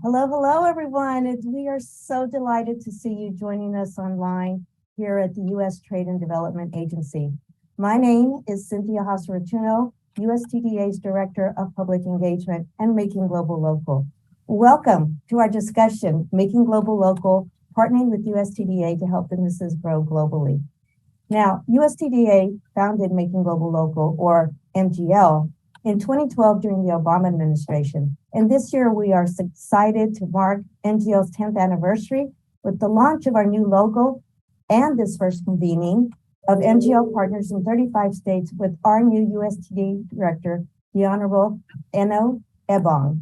Hello, everyone. We are so delighted to see you joining us online here at the U.S. Trade and Development Agency. My name is Cynthia Hasaratuno, USTDA's Director of Public Engagement and Making Global Local. Welcome to our discussion, Making Global Local, partnering with USTDA to help businesses grow globally. Now, USTDA founded Making Global Local, or MGL, in 2012 during the Obama administration. And this year we are excited to mark MGL's 10th anniversary with the launch of our new logo and this first convening of MGL partners in 35 states with our new USTDA Director, the Honorable Eno Ebong.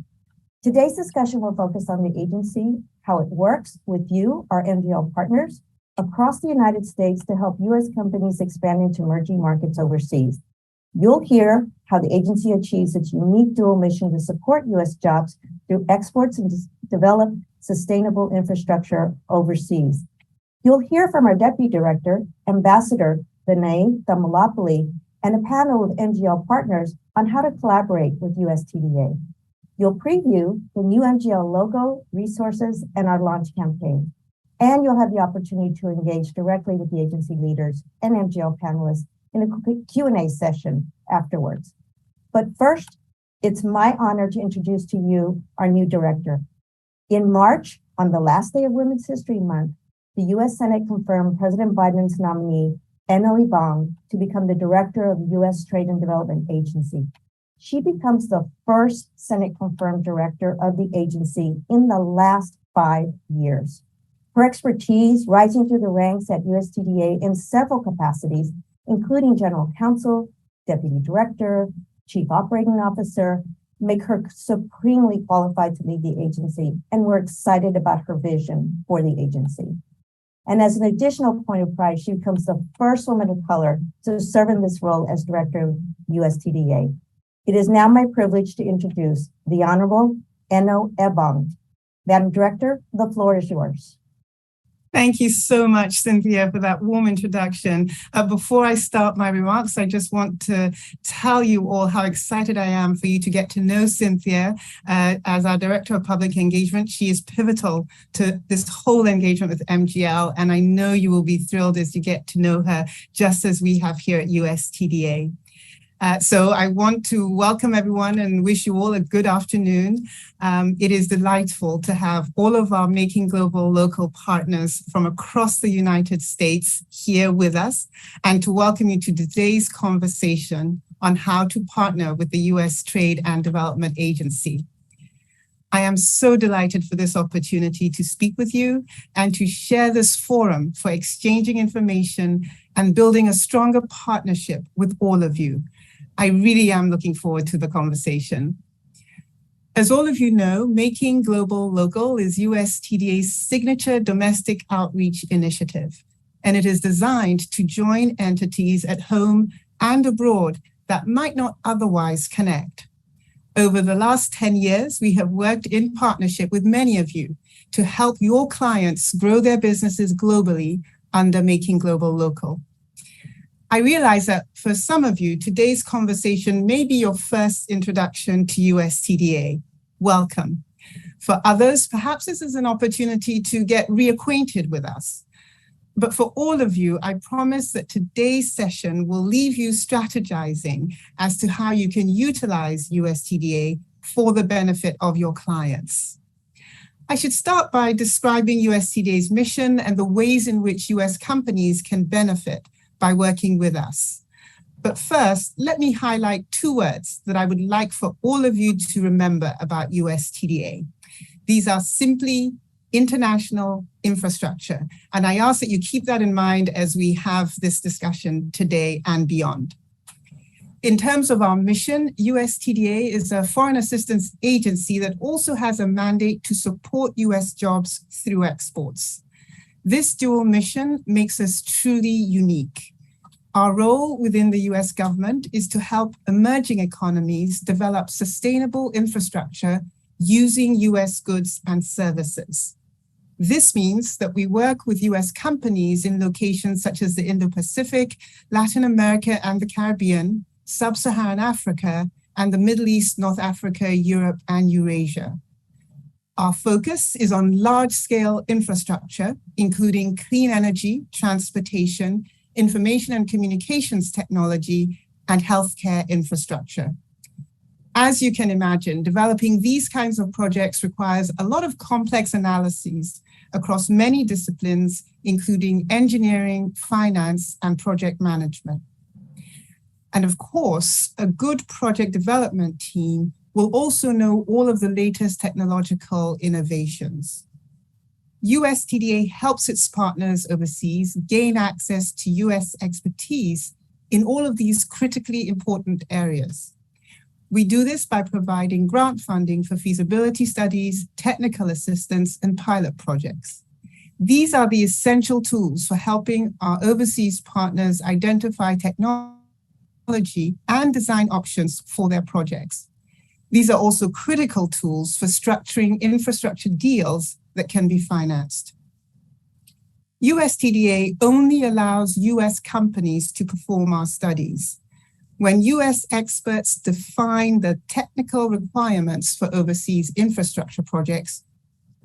Today's discussion will focus on the agency, how it works with you, our MGL partners, across the United States to help U.S. companies expand into emerging markets overseas. You'll hear how the agency achieves its unique dual mission to support U.S. jobs through exports and develop sustainable infrastructure overseas. You'll hear from our Deputy Director, Ambassador Vinay Thamalapalli, and a panel of MGL partners on how to collaborate with USTDA. You'll preview the new MGL logo, resources, and our launch campaign. And you'll have the opportunity to engage directly with the agency leaders and MGL panelists in a Q&A session afterwards. But first, it's my honor to introduce to you our new director. In March, on the last day of Women's History Month, the U.S. Senate confirmed President Biden's nominee, Eno Ebong, to become the director of the U.S. Trade and Development Agency. She becomes the first Senate-confirmed director of the agency in the last 5 years. Her expertise rising through the ranks at USTDA in several capacities, including General Counsel, Deputy Director, Chief Operating Officer, make her supremely qualified to lead the agency, and we're excited about her vision for the agency. And as an additional point of pride, she becomes the first woman of color to serve in this role as Director of USTDA. It is now my privilege to introduce the Honorable Eno Ebong. Madam Director, the floor is yours. Thank you so much, Cynthia, for that warm introduction. Before I start my remarks, I just want to tell you all how excited I am for you to get to know Cynthia as our Director of Public Engagement. She is pivotal to this whole engagement with MGL, and I know you will be thrilled as you get to know her, just as we have here at USTDA. So I want to welcome everyone and wish you all a good afternoon. It is delightful to have all of our Making Global Local partners from across the United States here with us, and to welcome you to today's conversation on how to partner with the U.S. Trade and Development Agency. I am so delighted for this opportunity to speak with you and to share this forum for exchanging information and building a stronger partnership with all of you. I really am looking forward to the conversation. As all of you know, Making Global Local is USTDA's signature domestic outreach initiative, and it is designed to join entities at home and abroad that might not otherwise connect. Over the last 10 years, we have worked in partnership with many of you to help your clients grow their businesses globally under Making Global Local. I realize that for some of you, today's conversation may be your first introduction to USTDA. Welcome. For others, perhaps this is an opportunity to get reacquainted with us. But for all of you, I promise that today's session will leave you strategizing as to how you can utilize USTDA for the benefit of your clients. I should start by describing USTDA's mission and the ways in which US companies can benefit by working with us. But first, let me highlight 2 words that I would like for all of you to remember about USTDA. These are simply international infrastructure, and I ask that you keep that in mind as we have this discussion today and beyond. In terms of our mission, USTDA is a foreign assistance agency that also has a mandate to support US jobs through exports. This dual mission makes us truly unique. Our role within the US government is to help emerging economies develop sustainable infrastructure using US goods and services. This means that we work with US companies in locations such as the Indo-Pacific, Latin America and the Caribbean, Sub-Saharan Africa, and the Middle East, North Africa, Europe, and Eurasia. Our focus is on large-scale infrastructure, including clean energy, transportation, information and communications technology, and healthcare infrastructure. As you can imagine, developing these kinds of projects requires a lot of complex analyses across many disciplines, including engineering, finance, and project management. And of course, a good project development team will also know all of the latest technological innovations. USTDA helps its partners overseas gain access to US expertise in all of these critically important areas. We do this by providing grant funding for feasibility studies, technical assistance, and pilot projects. These are the essential tools for helping our overseas partners identify technology and design options for their projects. These are also critical tools for structuring infrastructure deals that can be financed. USTDA only allows US companies to perform our studies. When US experts define the technical requirements for overseas infrastructure projects,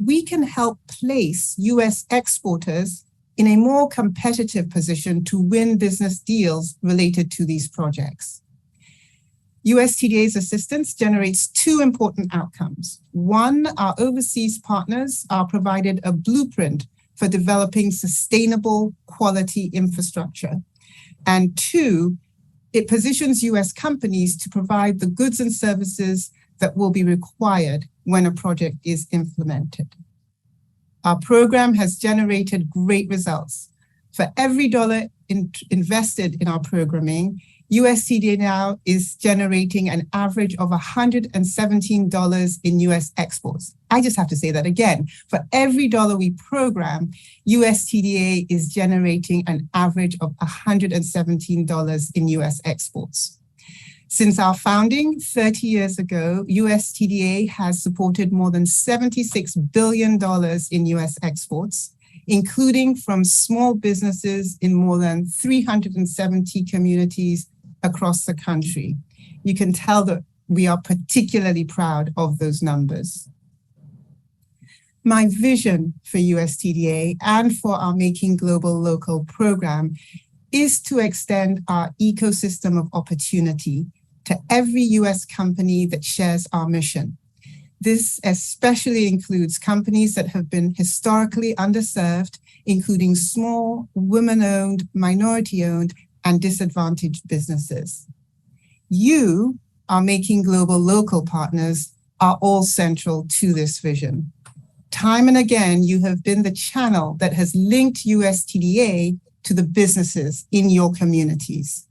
we can help place US exporters in a more competitive position to win business deals related to these projects. USTDA's assistance generates two important outcomes. One, our overseas partners are provided a blueprint for developing sustainable quality infrastructure. And two, it positions US companies to provide the goods and services that will be required when a project is implemented. Our program has generated great results. For every dollar invested in our programming, USTDA now is generating an average of $117 in US exports. I just have to say that again. For every dollar we program, USTDA is generating an average of $117 in US exports. Since our founding 30 years ago, USTDA has supported more than $76 billion in US exports, including from small businesses in more than 370 communities across the country. You can tell that we are particularly proud of those numbers. My vision for USTDA and for our Making Global Local program is to extend our ecosystem of opportunity to every US company that shares our mission. This especially includes companies that have been historically underserved, including small, women-owned, minority-owned, and disadvantaged businesses. You, our Making Global Local partners, are all central to this vision. Time and again, you have been the channel that has linked USTDA to the businesses in your communities.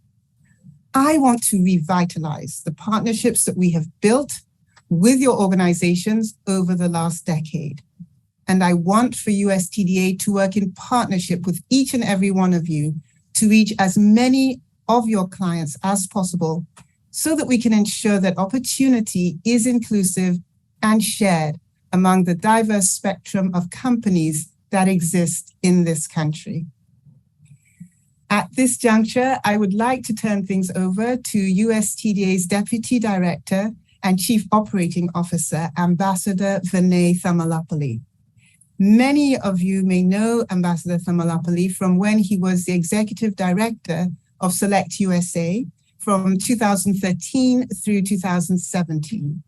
I want to revitalize the partnerships that we have built with your organizations over the last decade. And I want for USTDA to work in partnership with each and every one of you to reach as many of your clients as possible so that we can ensure that opportunity is inclusive and shared among the diverse spectrum of companies that exist in this country. At this juncture, I would like to turn things over to USTDA's Deputy Director and Chief Operating Officer, Ambassador Vinay Thamalapalli. Many of you may know Ambassador Thamalapalli from when he was the Executive Director of Select USA from 2013 through 2017.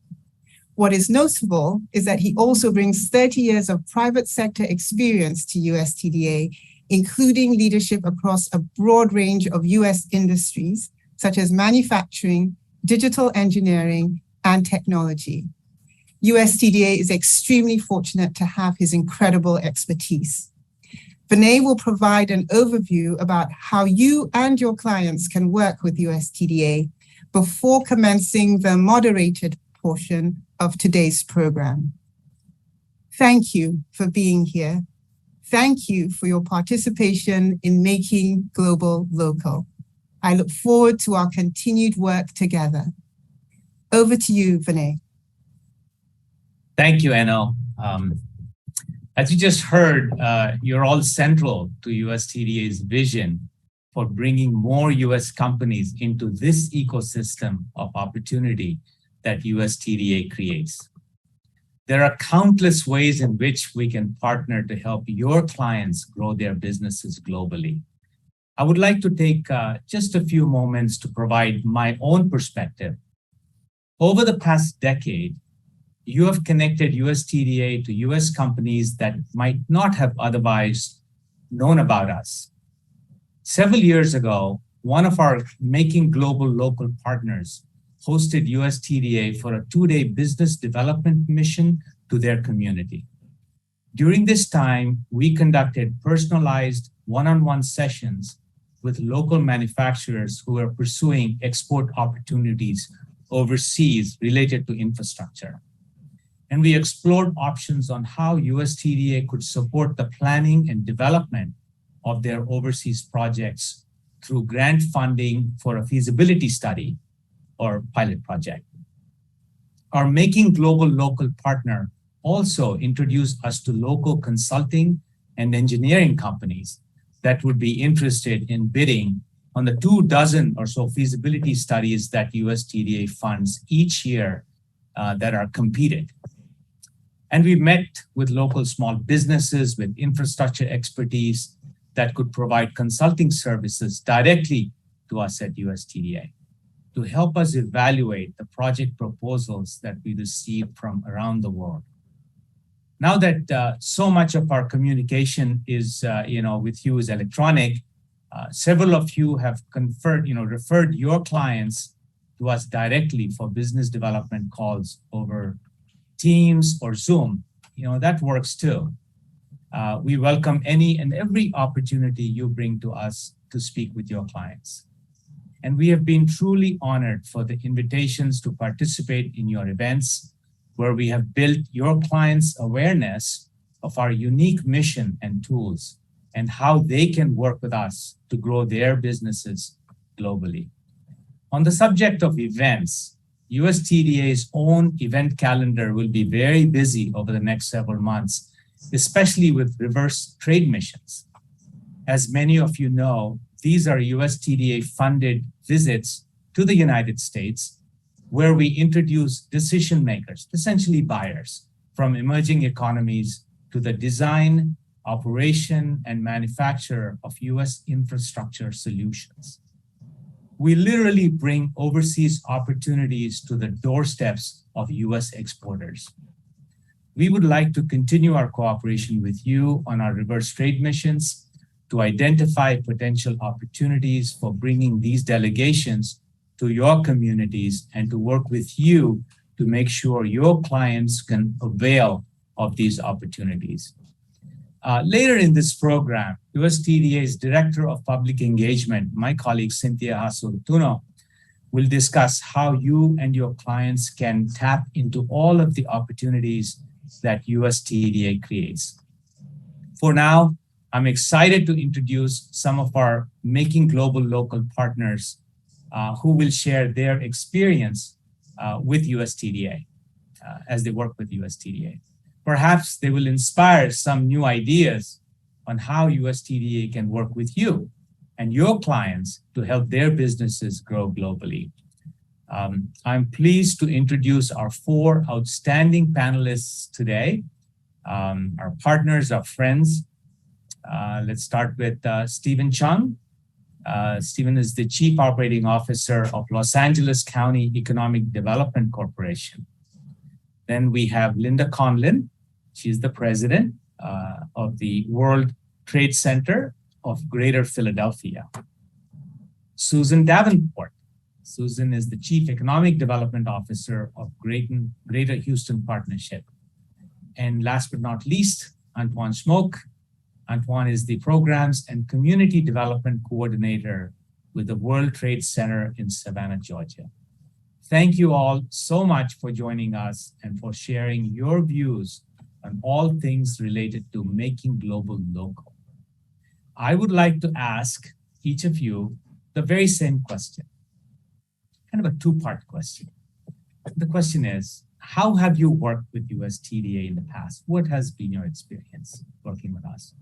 What is notable is that he also brings 30 years of private sector experience to USTDA, including leadership across a broad range of US industries, such as manufacturing, digital engineering, and technology. USTDA is extremely fortunate to have his incredible expertise. Vinay will provide an overview about how you and your clients can work with USTDA before commencing the moderated portion of today's program. Thank you for being here. Thank you for your participation in Making Global Local. I look forward to our continued work together. Over to you, Vinay. Thank you, Eno. As you just heard, you're all central to USTDA's vision for bringing more US companies into this ecosystem of opportunity that USTDA creates. There are countless ways in which we can partner to help your clients grow their businesses globally. I would like to take just a few moments to provide my own perspective. Over the past decade, you have connected USTDA to US companies that might not have otherwise known about us. Several years ago, one of our Making Global Local partners hosted USTDA for a 2-day business development mission to their community. During this time, we conducted personalized one-on-one sessions with local manufacturers who are pursuing export opportunities overseas related to infrastructure. And we explored options on how USTDA could support the planning and development of their overseas projects through grant funding for a feasibility study or pilot project. Our Making Global Local partner also introduced us to local consulting and engineering companies that would be interested in bidding on the 24 or so feasibility studies that USTDA funds each year that are competed. And we met with local small businesses with infrastructure expertise that could provide consulting services directly to us at USTDA to help us evaluate the project proposals that we received from around the world. Now that so much of our communication is, with you is electronic, several of you have referred your clients to us directly for business development calls over Teams or Zoom. That works too. We welcome any and every opportunity you bring to us to speak with your clients. And we have been truly honored for the invitations to participate in your events, where we have built your clients' awareness of our unique mission and tools and how they can work with us to grow their businesses globally. On the subject of events, USTDA's own event calendar will be very busy over the next several months, especially with reverse trade missions. As many of you know, these are USTDA-funded visits to the United States, where we introduce decision makers, essentially buyers, from emerging economies to the design, operation, and manufacture of US infrastructure solutions. We literally bring overseas opportunities to the doorsteps of US exporters. We would like to continue our cooperation with you on our reverse trade missions to identify potential opportunities for bringing these delegations to your communities and to work with you to make sure your clients can avail of these opportunities. Later in this program, USTDA's Director of Public Engagement, my colleague Cynthia Hasurtuno, will discuss how you and your clients can tap into all of the opportunities that USTDA creates. For now, I'm excited to introduce some of our Making Global Local partners who will share their experience with USTDA as they work with USTDA. Perhaps they will inspire some new ideas on how USTDA can work with you and your clients to help their businesses grow globally. I'm pleased to introduce our 4 outstanding panelists today, our partners, our friends. Let's start with Stephen Chung. Stephen is the Chief Operating Officer of Los Angeles County Economic Development Corporation. Then we have Linda Conlin. She's the President of the World Trade Center of Greater Philadelphia. Susan Davenport. Susan is the Chief Economic Development Officer of Greater Houston Partnership. And last but not least, Antoine Schmoke. Antoine is the Programs and Community Development Coordinator with the World Trade Center in Savannah, Georgia. Thank you all so much for joining us and for sharing your views on all things related to making global local. I would like to ask each of you the very same question, kind of a 2-part question. The question is, how have you worked with USTDA in the past? What has been your experience working with us?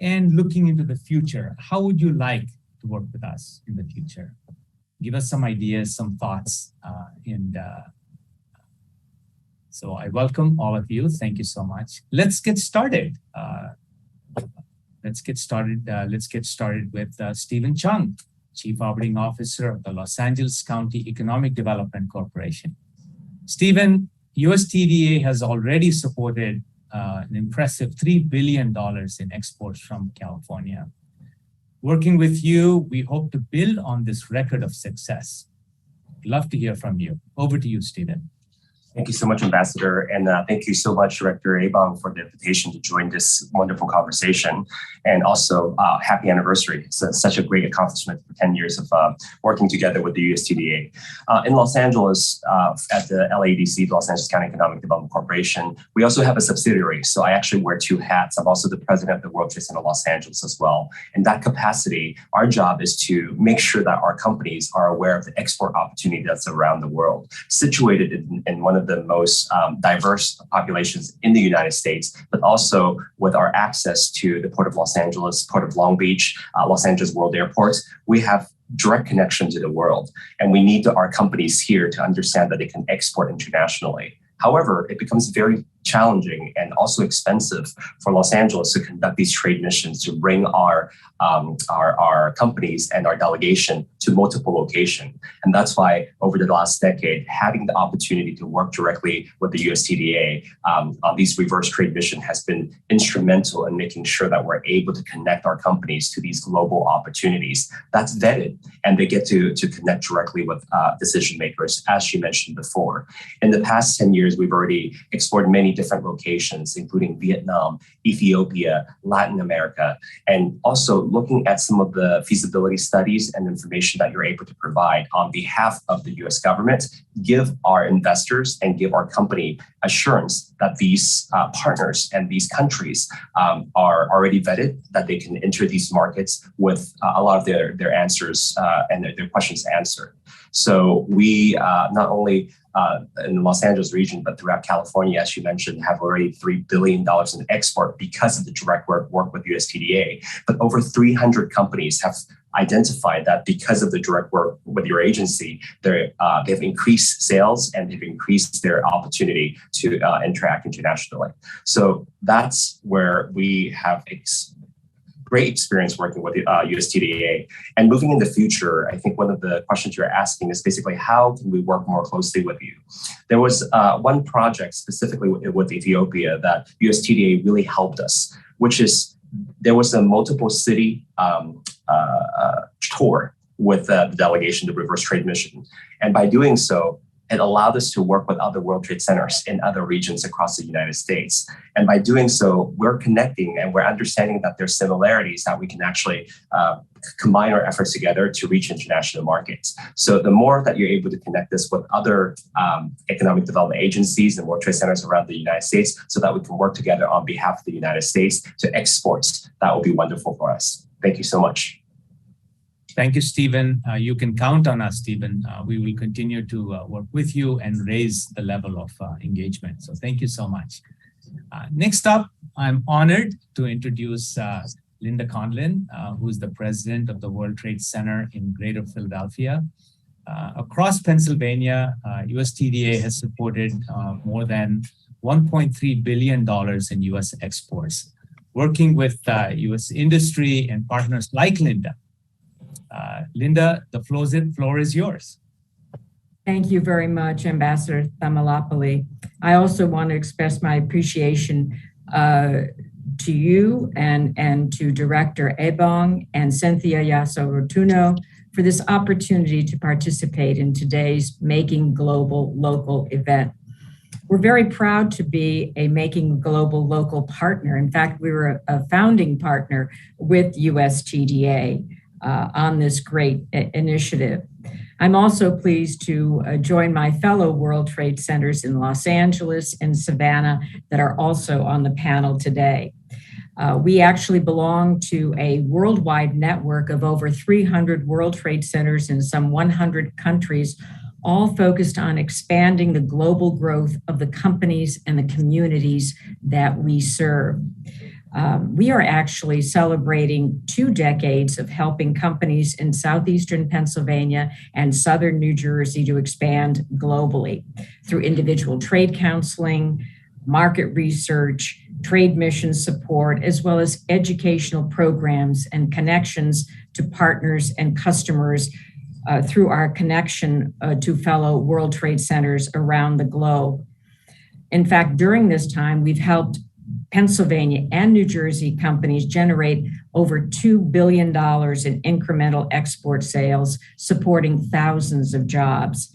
And looking into the future, how would you like to work with us in the future? Give us some ideas, some thoughts, and So I welcome all of you. Thank you so much. Let's get started. Let's get started with Stephen Chung, Chief Operating Officer of the Los Angeles County Economic Development Corporation. Stephen, USTDA has already supported an impressive $3 billion in exports from California. Working with you, we hope to build on this record of success. Love to hear from you. Over to you, Stephen. Thank you so much, Ambassador. And thank you so much, Director Abong, for the invitation to join this wonderful conversation. And also, happy anniversary. It's such a great accomplishment for 10 years of working together with the USTDA. In Los Angeles, at the LADC, the Los Angeles County Economic Development Corporation, we also have a subsidiary. So I actually wear two hats. I'm also the president of the World Trade Center Los Angeles as well. In that capacity, our job is to make sure that our companies are aware of the export opportunity that's around the world, situated in one of the most diverse populations in the United States, but also with our access to the Port of Los Angeles, Port of Long Beach, Los Angeles World Airport, we have direct connection to the world. And we need our companies here to understand that they can export internationally. However, it becomes very challenging and also expensive for Los Angeles to conduct these trade missions to bring our companies and our delegation to multiple locations. And that's why over the last decade, having the opportunity to work directly with the USTDA on these reverse trade missions has been instrumental in making sure that we're able to connect our companies to these global opportunities. That's vetted, and they get to connect directly with decision makers, as you mentioned before. In the past 10 years, we've already explored many different locations, including Vietnam, Ethiopia, Latin America, and also looking at some of the feasibility studies and information that you're able to provide on behalf of the US government, give our investors and give our company assurance that these partners and these countries are already vetted, that they can enter these markets with a lot of their answers and their questions answered. So we not only in the Los Angeles region, but throughout California, as you mentioned, have already $3 billion in export because of the direct work with USTDA. But over 300 companies have identified that because of the direct work with your agency, they've increased sales and they've increased their opportunity to interact internationally. So that's where we have great experience working with the USTDA. And moving in the future, I think one of the questions you're asking is basically, how can we work more closely with you? There was one project specifically with Ethiopia that USTDA really helped us, which is there was a multiple city tour with the delegation, the reverse trade mission. And by doing so, it allowed us to work with other World Trade Centers in other regions across the United States. And by doing so, we're connecting and we're understanding that there's similarities that we can actually combine our efforts together to reach international markets. So the more that you're able to connect this with other economic development agencies and World Trade Centers around the United States so that we can work together on behalf of the United States to exports, that will be wonderful for us. Thank you so much. Thank you, Stephen. You can count on us, Stephen. We will continue to work with you and raise the level of engagement. So thank you so much. Next up, I'm honored to introduce Linda Conlin, who is the president of the World Trade Center in Greater Philadelphia. Across Pennsylvania, USTDA has supported more than $1.3 billion in US exports, working with US industry and partners like Linda. Linda, the floor is yours. Thank you very much, Ambassador Thamalapalli. I also want to express my appreciation to you and to Director Ebong and Cynthia Yasso-Rotuno for this opportunity to participate in today's Making Global Local event. We're very proud to be a Making Global Local partner. In fact, we were a founding partner with USTDA on this great initiative. I'm also pleased to join my fellow World Trade Centers in Los Angeles and Savannah that are also on the panel today. We actually belong to a worldwide network of over 300 World Trade Centers in some 100 countries, all focused on expanding the global growth of the companies and the communities that we serve. We are actually celebrating 2 decades of helping companies in southeastern Pennsylvania and southern New Jersey to expand globally through individual trade counseling, market research, trade mission support, as well as educational programs and connections to partners and customers through our connection to fellow World Trade Centers around the globe. In fact, during this time, we've helped Pennsylvania and New Jersey companies generate over $2 billion in incremental export sales, supporting thousands of jobs.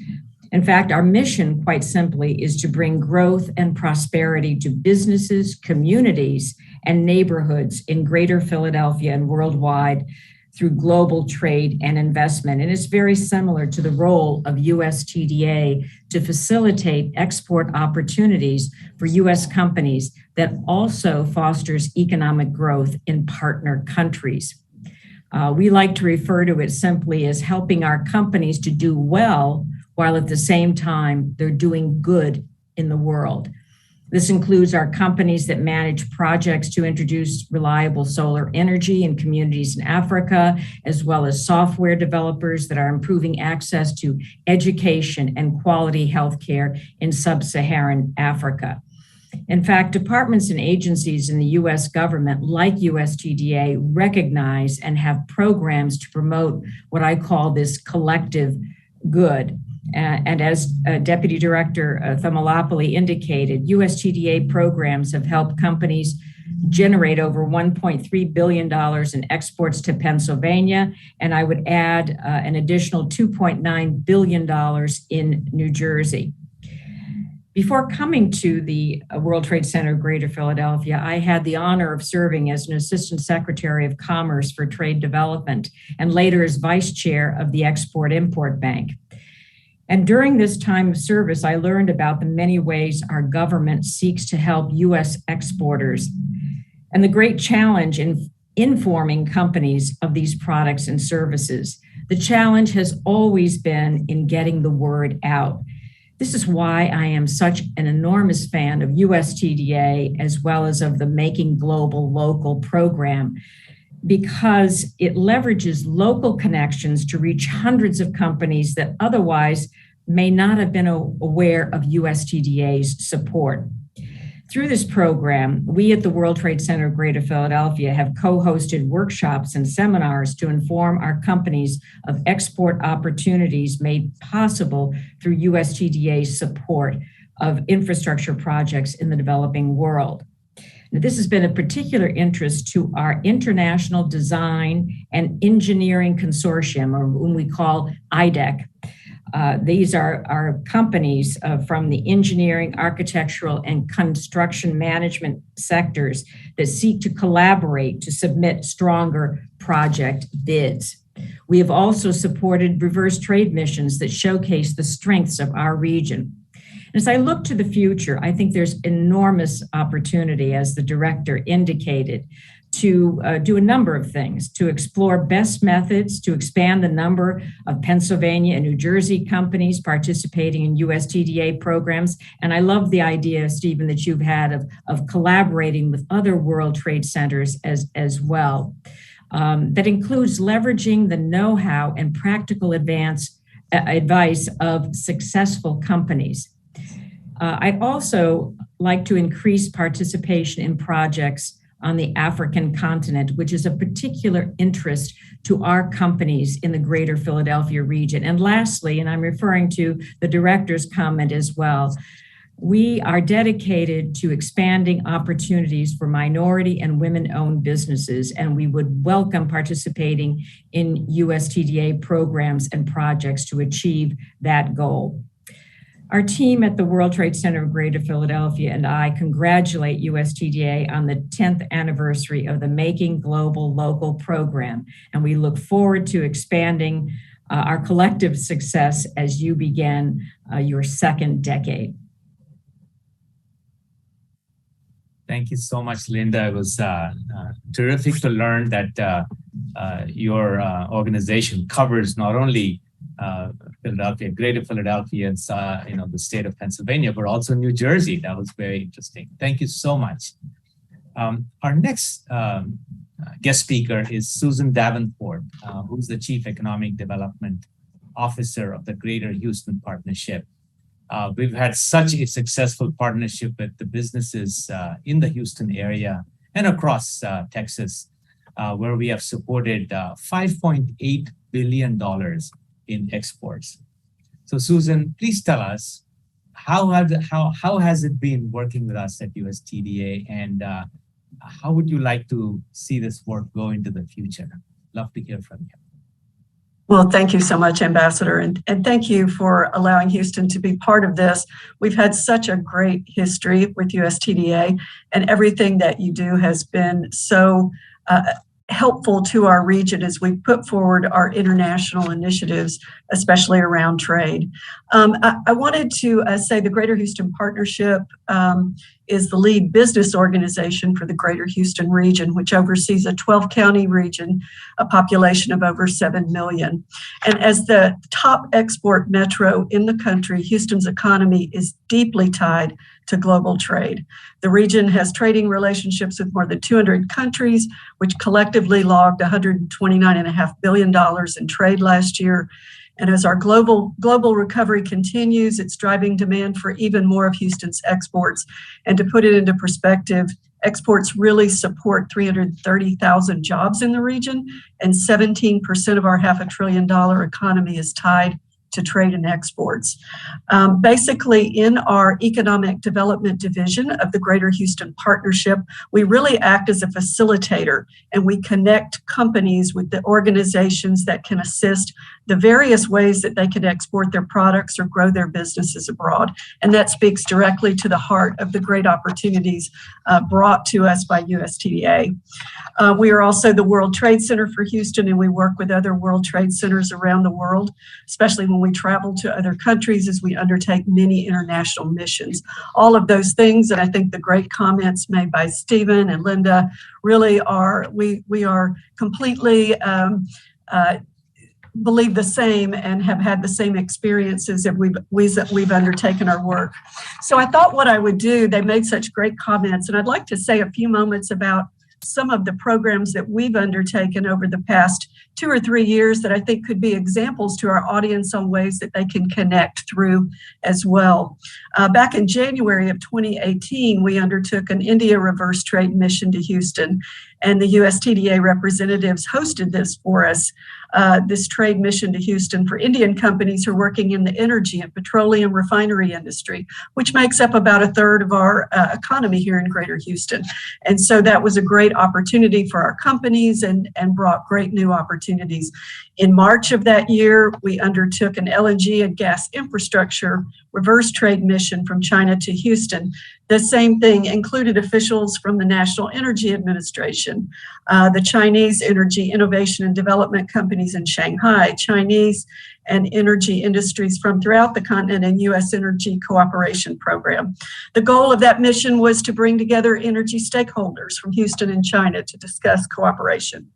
In fact, our mission, quite simply, is to bring growth and prosperity to businesses, communities, and neighborhoods in Greater Philadelphia and worldwide through global trade and investment. And it's very similar to the role of USTDA to facilitate export opportunities for US companies that also fosters economic growth in partner countries. We like to refer to it simply as helping our companies to do well while at the same time they're doing good in the world. This includes our companies that manage projects to introduce reliable solar energy in communities in Africa, as well as software developers that are improving access to education and quality healthcare in sub-Saharan Africa. In fact, departments and agencies in the US government, like USTDA, recognize and have programs to promote what I call this collective good. And as Deputy Director Thamalapalli indicated, USTDA programs have helped companies generate over $1.3 billion in exports to Pennsylvania, and I would add an additional $2.9 billion in New Jersey. Before coming to the World Trade Center of Greater Philadelphia, I had the honor of serving as an Assistant Secretary of Commerce for Trade Development and later as Vice Chair of the Export-Import Bank. And during this time of service, I learned about the many ways our government seeks to help U.S. exporters and the great challenge in informing companies of these products and services. The challenge has always been in getting the word out. This is why I am such an enormous fan of USTDA as well as of the Making Global Local program, because it leverages local connections to reach hundreds of companies that otherwise may not have been aware of USTDA's support. Through this program, we at the World Trade Center of Greater Philadelphia have co-hosted workshops and seminars to inform our companies of export opportunities made possible through USTDA's support of infrastructure projects in the developing world. This has been of particular interest to our International Design and Engineering Consortium, or whom we call IDEC. These are companies from the engineering, architectural, and construction management sectors that seek to collaborate to submit stronger project bids. We have also supported reverse trade missions that showcase the strengths of our region. As I look to the future, I think there's enormous opportunity, as the director indicated, to do a number of things, to explore best methods, to expand the number of Pennsylvania and New Jersey companies participating in USTDA programs. And I love the idea, Stephen, that you've had of collaborating with other World Trade Centers as well. That includes leveraging the know-how and practical advice of successful companies. I'd also like to increase participation in projects on the African continent, which is a particular interest to our companies in the Greater Philadelphia region. And lastly, and I'm referring to the director's comment as well, we are dedicated to expanding opportunities for minority and women-owned businesses, and we would welcome participating in USTDA programs and projects to achieve that goal. Our team at the World Trade Center of Greater Philadelphia and I congratulate USTDA on the 10th anniversary of the Making Global Local program, and we look forward to expanding our collective success as you begin your second decade. Thank you so much, Linda. It was terrific to learn that your organization covers not only Philadelphia, Greater Philadelphia, and the state of Pennsylvania, but also New Jersey. That was very interesting. Thank you so much. Our next guest speaker is Susan Davenport, who's the Chief Economic Development Officer of the Greater Houston Partnership. We've had such a successful partnership with the businesses in the Houston area and across Texas, where we have supported $5.8 billion in exports. So Susan, please tell us, how has it been working with us at USTDA, and how would you like to see this work go into the future? Love to hear from you. Well, thank you so much, Ambassador, and thank you for allowing Houston to be part of this. We've had such a great history with USTDA, and everything that you do has been so helpful to our region as we put forward our international initiatives, especially around trade. I wanted to say the Greater Houston Partnership is the lead business organization for the Greater Houston region, which oversees a 12-county region, a population of over 7 million. And as the top export metro in the country, Houston's economy is deeply tied to global trade. The region has trading relationships with more than 200 countries, which collectively logged $129.5 billion in trade last year. And as our global recovery continues, it's driving demand for even more of Houston's exports. And to put it into perspective, exports really support 330,000 jobs in the region, and 17% of our $500 billion economy is tied to trade and exports. Basically, in our Economic Development Division of the Greater Houston Partnership, we really act as a facilitator, and we connect companies with the organizations that can assist the various ways that they can export their products or grow their businesses abroad. And that speaks directly to the heart of the great opportunities brought to us by USTDA. We are also the World Trade Center for Houston, and we work with other World Trade Centers around the world, especially when we travel to other countries as we undertake many international missions. All of those things, and I think the great comments made by Stephen and Linda really are, we are completely believe the same and have had the same experiences that we've undertaken our work. So I thought what I would do, they made such great comments, and I'd like to say a few moments about some of the programs that we've undertaken over the past 2 or 3 years that I think could be examples to our audience on ways that they can connect through as well. Back in January of 2018, we undertook an India reverse trade mission to Houston, and the USTDA representatives hosted this for us, this trade mission to Houston for Indian companies who are working in the energy and petroleum refinery industry, which makes up about 1/3 of our economy here in Greater Houston. And so that was a great opportunity for our companies and brought great new opportunities. In March of that year, we undertook an LNG and gas infrastructure reverse trade mission from China to Houston. The same thing included officials from the National Energy Administration, the Chinese Energy Innovation and Development Companies in Shanghai, Chinese and energy industries from throughout the continent, and U.S. Energy Cooperation Program. The goal of that mission was to bring together energy stakeholders from Houston and China to discuss cooperation.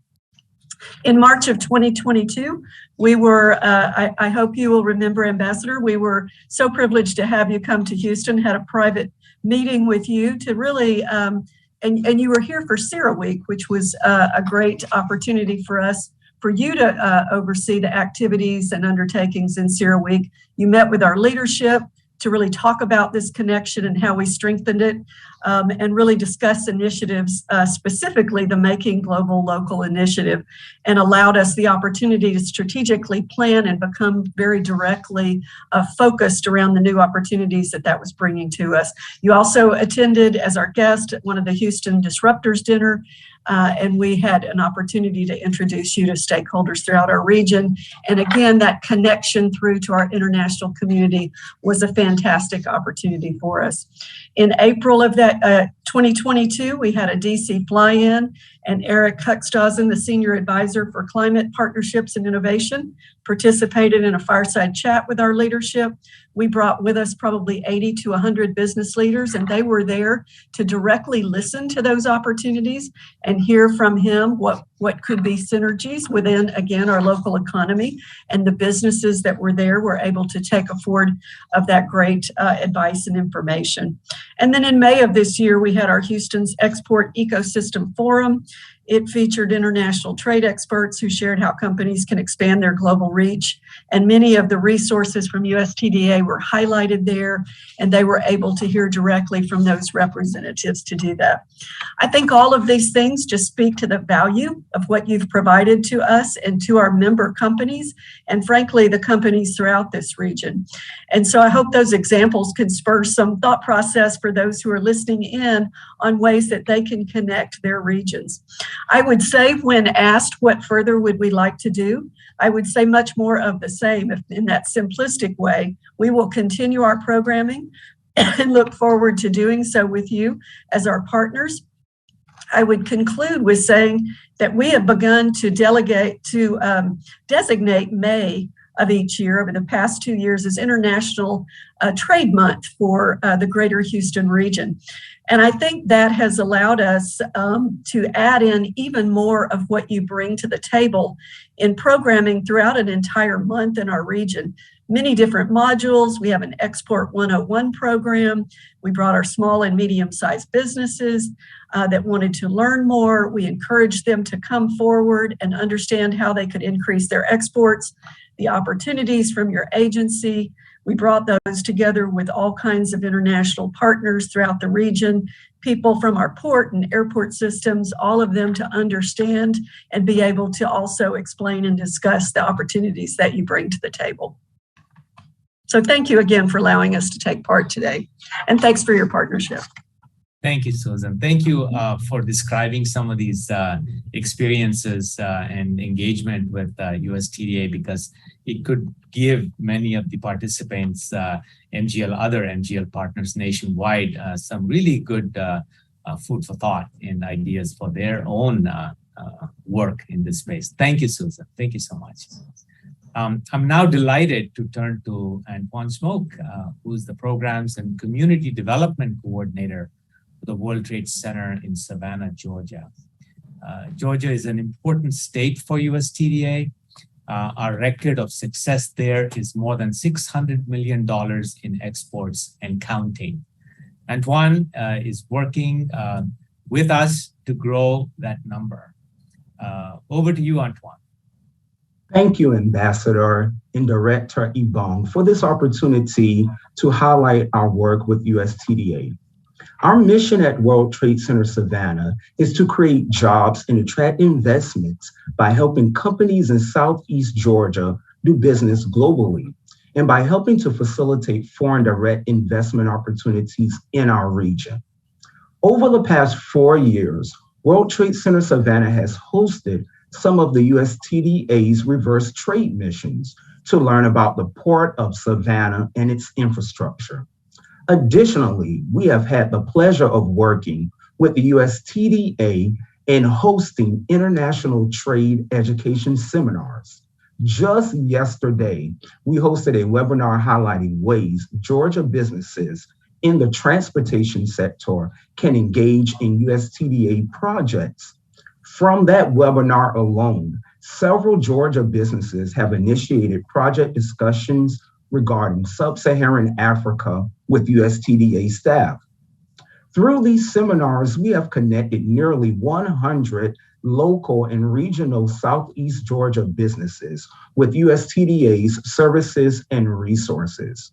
In March of 2022, we were, I hope you will remember, Ambassador, we were so privileged to have you come to Houston, had a private meeting with you to really, and you were here for CERA Week, which was a great opportunity for us, for you to oversee the activities and undertakings in CERA Week. You met with our leadership to really talk about this connection and how we strengthened it, and really discuss initiatives, specifically the Making Global Local initiative, and allowed us the opportunity to strategically plan and become very directly focused around the new opportunities that was bringing to us. You also attended as our guest at one of the Houston Disruptors Dinner, and we had an opportunity to introduce you to stakeholders throughout our region. And again, that connection through to our international community was a fantastic opportunity for us. In April of that 2022, we had a DC fly-in, and Eric Huckstahzen, the Senior Advisor for Climate Partnerships and Innovation, participated in a fireside chat with our leadership. We brought with us probably 80 to 100 business leaders, and they were there to directly listen to those opportunities and hear from him what what could be synergies within, again, our local economy, and the businesses that were there were able to take afford of that great advice and information. And then in May of this year, we had our Houston's Export Ecosystem Forum. It featured international trade experts who shared how companies can expand their global reach. And many of the resources from USTDA were highlighted there, and they were able to hear directly from those representatives to do that. I think all of these things just speak to the value of what you've provided to us and to our member companies, and frankly, the companies throughout this region. And so I hope those examples can spur some thought process for those who are listening in on ways that they can connect their regions. I would say, when asked what further would we like to do, I would say much more of the same. If in that simplistic way, we will continue our programming and look forward to doing so with you as our partners. I would conclude with saying that we have begun to designate May of each year over the past 2 years as International Trade Month for the Greater Houston region. And I think that has allowed us to add in even more of what you bring to the table in programming throughout an entire month in our region. Many different modules. We have an Export 101 program. We brought our small and medium-sized businesses that wanted to learn more. We encouraged them to come forward and understand how they could increase their exports, the opportunities from your agency. We brought those together with all kinds of international partners throughout the region, people from our port and airport systems, all of them to understand and be able to also explain and discuss the opportunities that you bring to the table. So thank you again for allowing us to take part today. And thanks for your partnership. Thank you, Susan. Thank you for describing some of these experiences and engagement with USTDA, because it could give many of the participants, other MGL partners nationwide, some really good food for thought and ideas for their own work in this space. Thank you, Susan. Thank you so much. I'm now delighted to turn to Antoine Smoke, who's the Programs and Community Development Coordinator for the World Trade Center in Savannah, Georgia. Georgia is an important state for USTDA. Our record of success there is more than $600 million in exports and counting. Antoine is working with us to grow that number. Over to you, Antoine. Thank you, Ambassador and Director Ebong, for this opportunity to highlight our work with USTDA. Our mission at World Trade Center Savannah is to create jobs and attract investments by helping companies in Southeast Georgia do business globally, and by helping to facilitate foreign direct investment opportunities in our region. Over the past 4 years, World Trade Center Savannah has hosted some of the USTDA's reverse trade missions to learn about the Port of Savannah and its infrastructure. Additionally, we have had the pleasure of working with the USTDA in hosting international trade education seminars. Just yesterday, we hosted a webinar highlighting ways Georgia businesses in the transportation sector can engage in USTDA projects. From that webinar alone, several Georgia businesses have initiated project discussions regarding sub-Saharan Africa with USTDA staff. Through these seminars, we have connected nearly 100 local and regional Southeast Georgia businesses with USTDA's services and resources.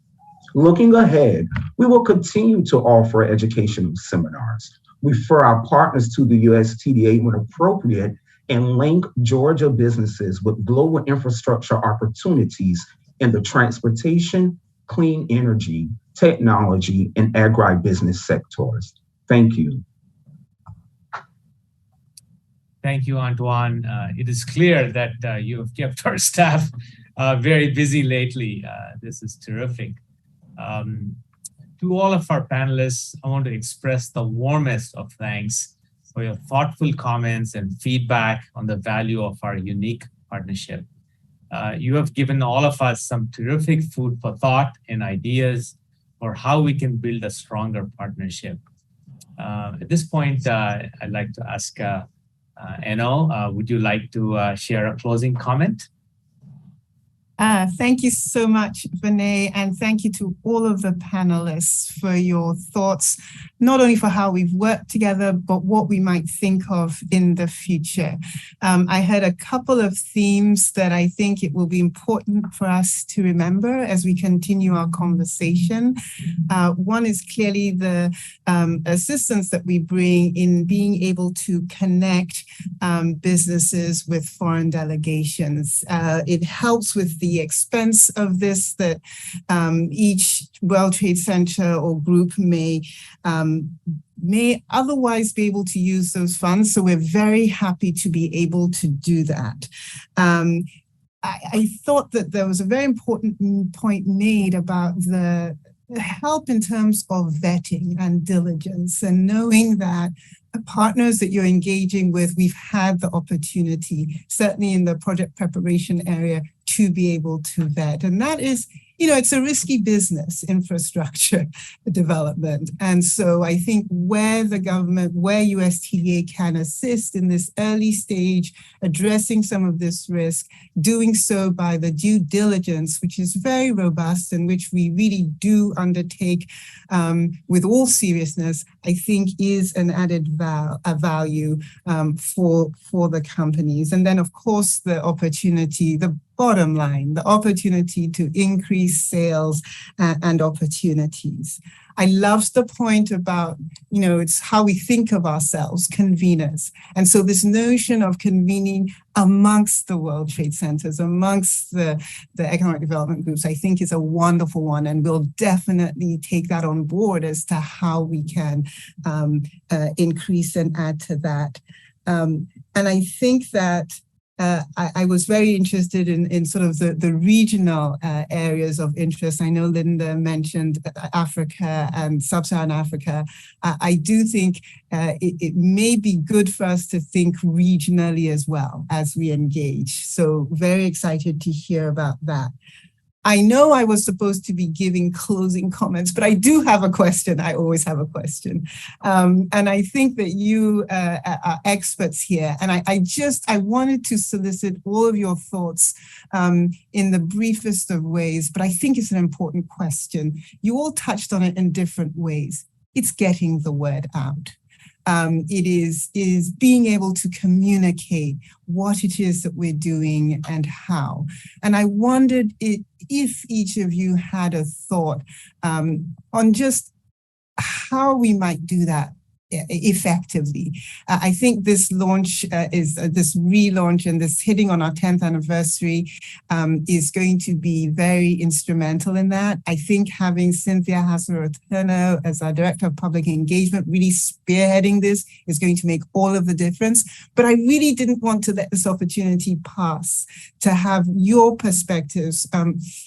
Looking ahead, we will continue to offer educational seminars, refer our partners to the USTDA when appropriate, and link Georgia businesses with global infrastructure opportunities in the transportation, clean energy, technology, and agribusiness sectors. Thank you. Thank you, Antoine. It is clear that you have kept our staff very busy lately. This is terrific. To all of our panelists, I want to express the warmest of thanks for your thoughtful comments and feedback on the value of our unique partnership. You have given all of us some terrific food for thought and ideas for how we can build a stronger partnership. At this point, I'd like to ask Would you like to share a closing comment? Thank you so much, Vinay, and thank you to all of the panelists for your thoughts, not only for how we've worked together, but what we might think of in the future. I heard a couple of themes that I think it will be important for us to remember as we continue our conversation. One is clearly the assistance that we bring in being able to connect businesses with foreign delegations. It helps with the expense of this that each World Trade Center or group may otherwise be able to use those funds. So we're very happy to be able to do that. I thought that there was a very important point made about the help in terms of vetting and diligence and knowing that the partners that you're engaging with, we've had the opportunity, certainly in the project preparation area, to be able to vet. And that is, it's a risky business, infrastructure development. And so I think where the government, where USTDA can assist in this early stage, addressing some of this risk, doing so by the due diligence, which is very robust and which we really do undertake with all seriousness, I think is an added value for the companies. And then, of course, the opportunity, the bottom line, the opportunity to increase sales and opportunities. I loved the point about, it's how we think of ourselves, conveners. And so this notion of convening amongst the World Trade Centers, amongst the economic development groups, I think is a wonderful one. And we'll definitely take that on board as to how we can increase and add to that. And I think that I was very interested in sort of the regional areas of interest. I know Linda mentioned Africa and Sub-Saharan Africa. I do think it may be good for us to think regionally as well as we engage. So very excited to hear about that. I know I was supposed to be giving closing comments, but I do have a question. I always have a question. And I think that you are experts here. And I wanted to solicit all of your thoughts in the briefest of ways, but I think it's an important question. You all touched on it in different ways. It's getting the word out. It is being able to communicate what it is that we're doing and how. And I wondered if each of you had a thought on just how we might do that effectively. I think this launch this relaunch and this hitting on our 10th anniversary is going to be very instrumental in that. I think having Cynthia Hassler-Oturno as our Director of Public Engagement really spearheading this is going to make all of the difference. But I really didn't want to let this opportunity pass to have your perspectives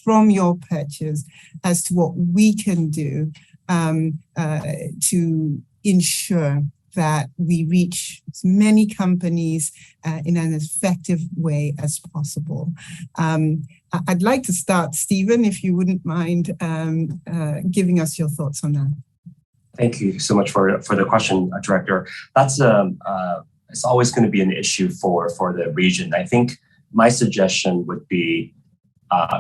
from your perches as to what we can do to ensure that we reach as many companies in an effective way as possible. I'd like to start, Stephen, if you wouldn't mind giving us your thoughts on that. Thank you so much for the question, Director. That's it's always going to be an issue for the region. I think my suggestion would be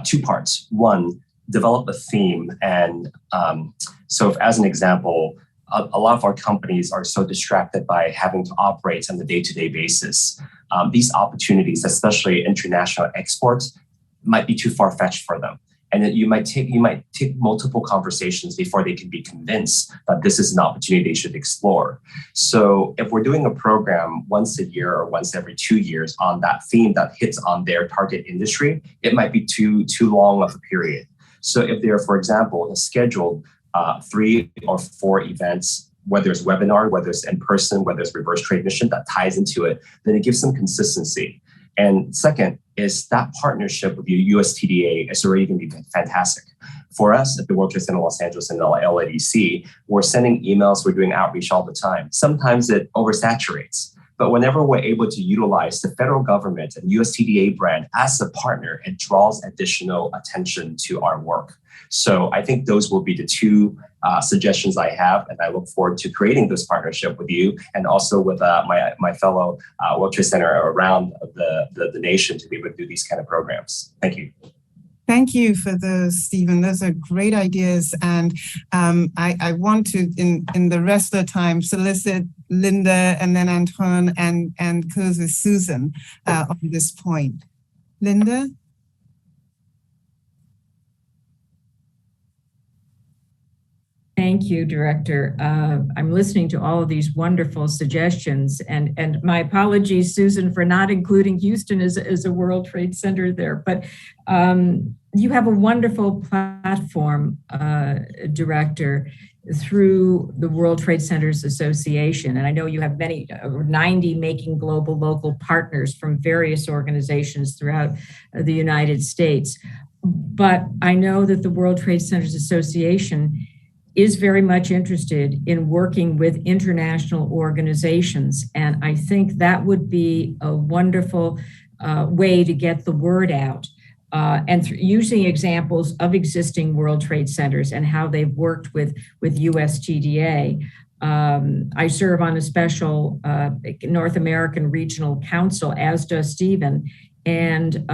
two parts. One, develop a theme. And so if, as an example, a lot of our companies are so distracted by having to operate on a day-to-day basis. These opportunities, especially international exports, might be too far-fetched for them. And then you might take multiple conversations before they can be convinced that this is an opportunity they should explore. So if we're doing a program once a year or once every 2 years on that theme that hits on their target industry, it might be too long of a period. So if they're, for example, scheduled 3 or 4 events, whether it's webinar, whether it's in person, whether it's reverse trade mission that ties into it, then it gives some consistency. And second is that partnership with the USTDA is already going to be fantastic. For us at the World Trade Center Los Angeles and LADC, we're sending emails, we're doing outreach all the time. Sometimes it oversaturates. But whenever we're able to utilize the federal government and USTDA brand as a partner, it draws additional attention to our work. So I think those will be the two suggestions I have, and I look forward to creating this partnership with you and also with my fellow World Trade Center around the nation to be able to do these kind of programs. Thank you. Thank you for those, Stephen. Those are great ideas. And I want to, in the rest of the time, solicit Linda and then Antoine and close with Susan on this point. Linda? Thank you, Director. I'm listening to all of these wonderful suggestions, and my apologies, Susan, for not including Houston as a World Trade Center there. But you have a wonderful platform, Director, through the World Trade Centers Association. And I know you have 90 Making Global local partners from various organizations throughout the United States. But I know that the World Trade Centers Association is very much interested in working with international organizations. And I think that would be a wonderful way to get the word out. And using examples of existing World Trade Centers and how they've worked with USTDA. I serve on a special North American Regional Council, as does Stephen. And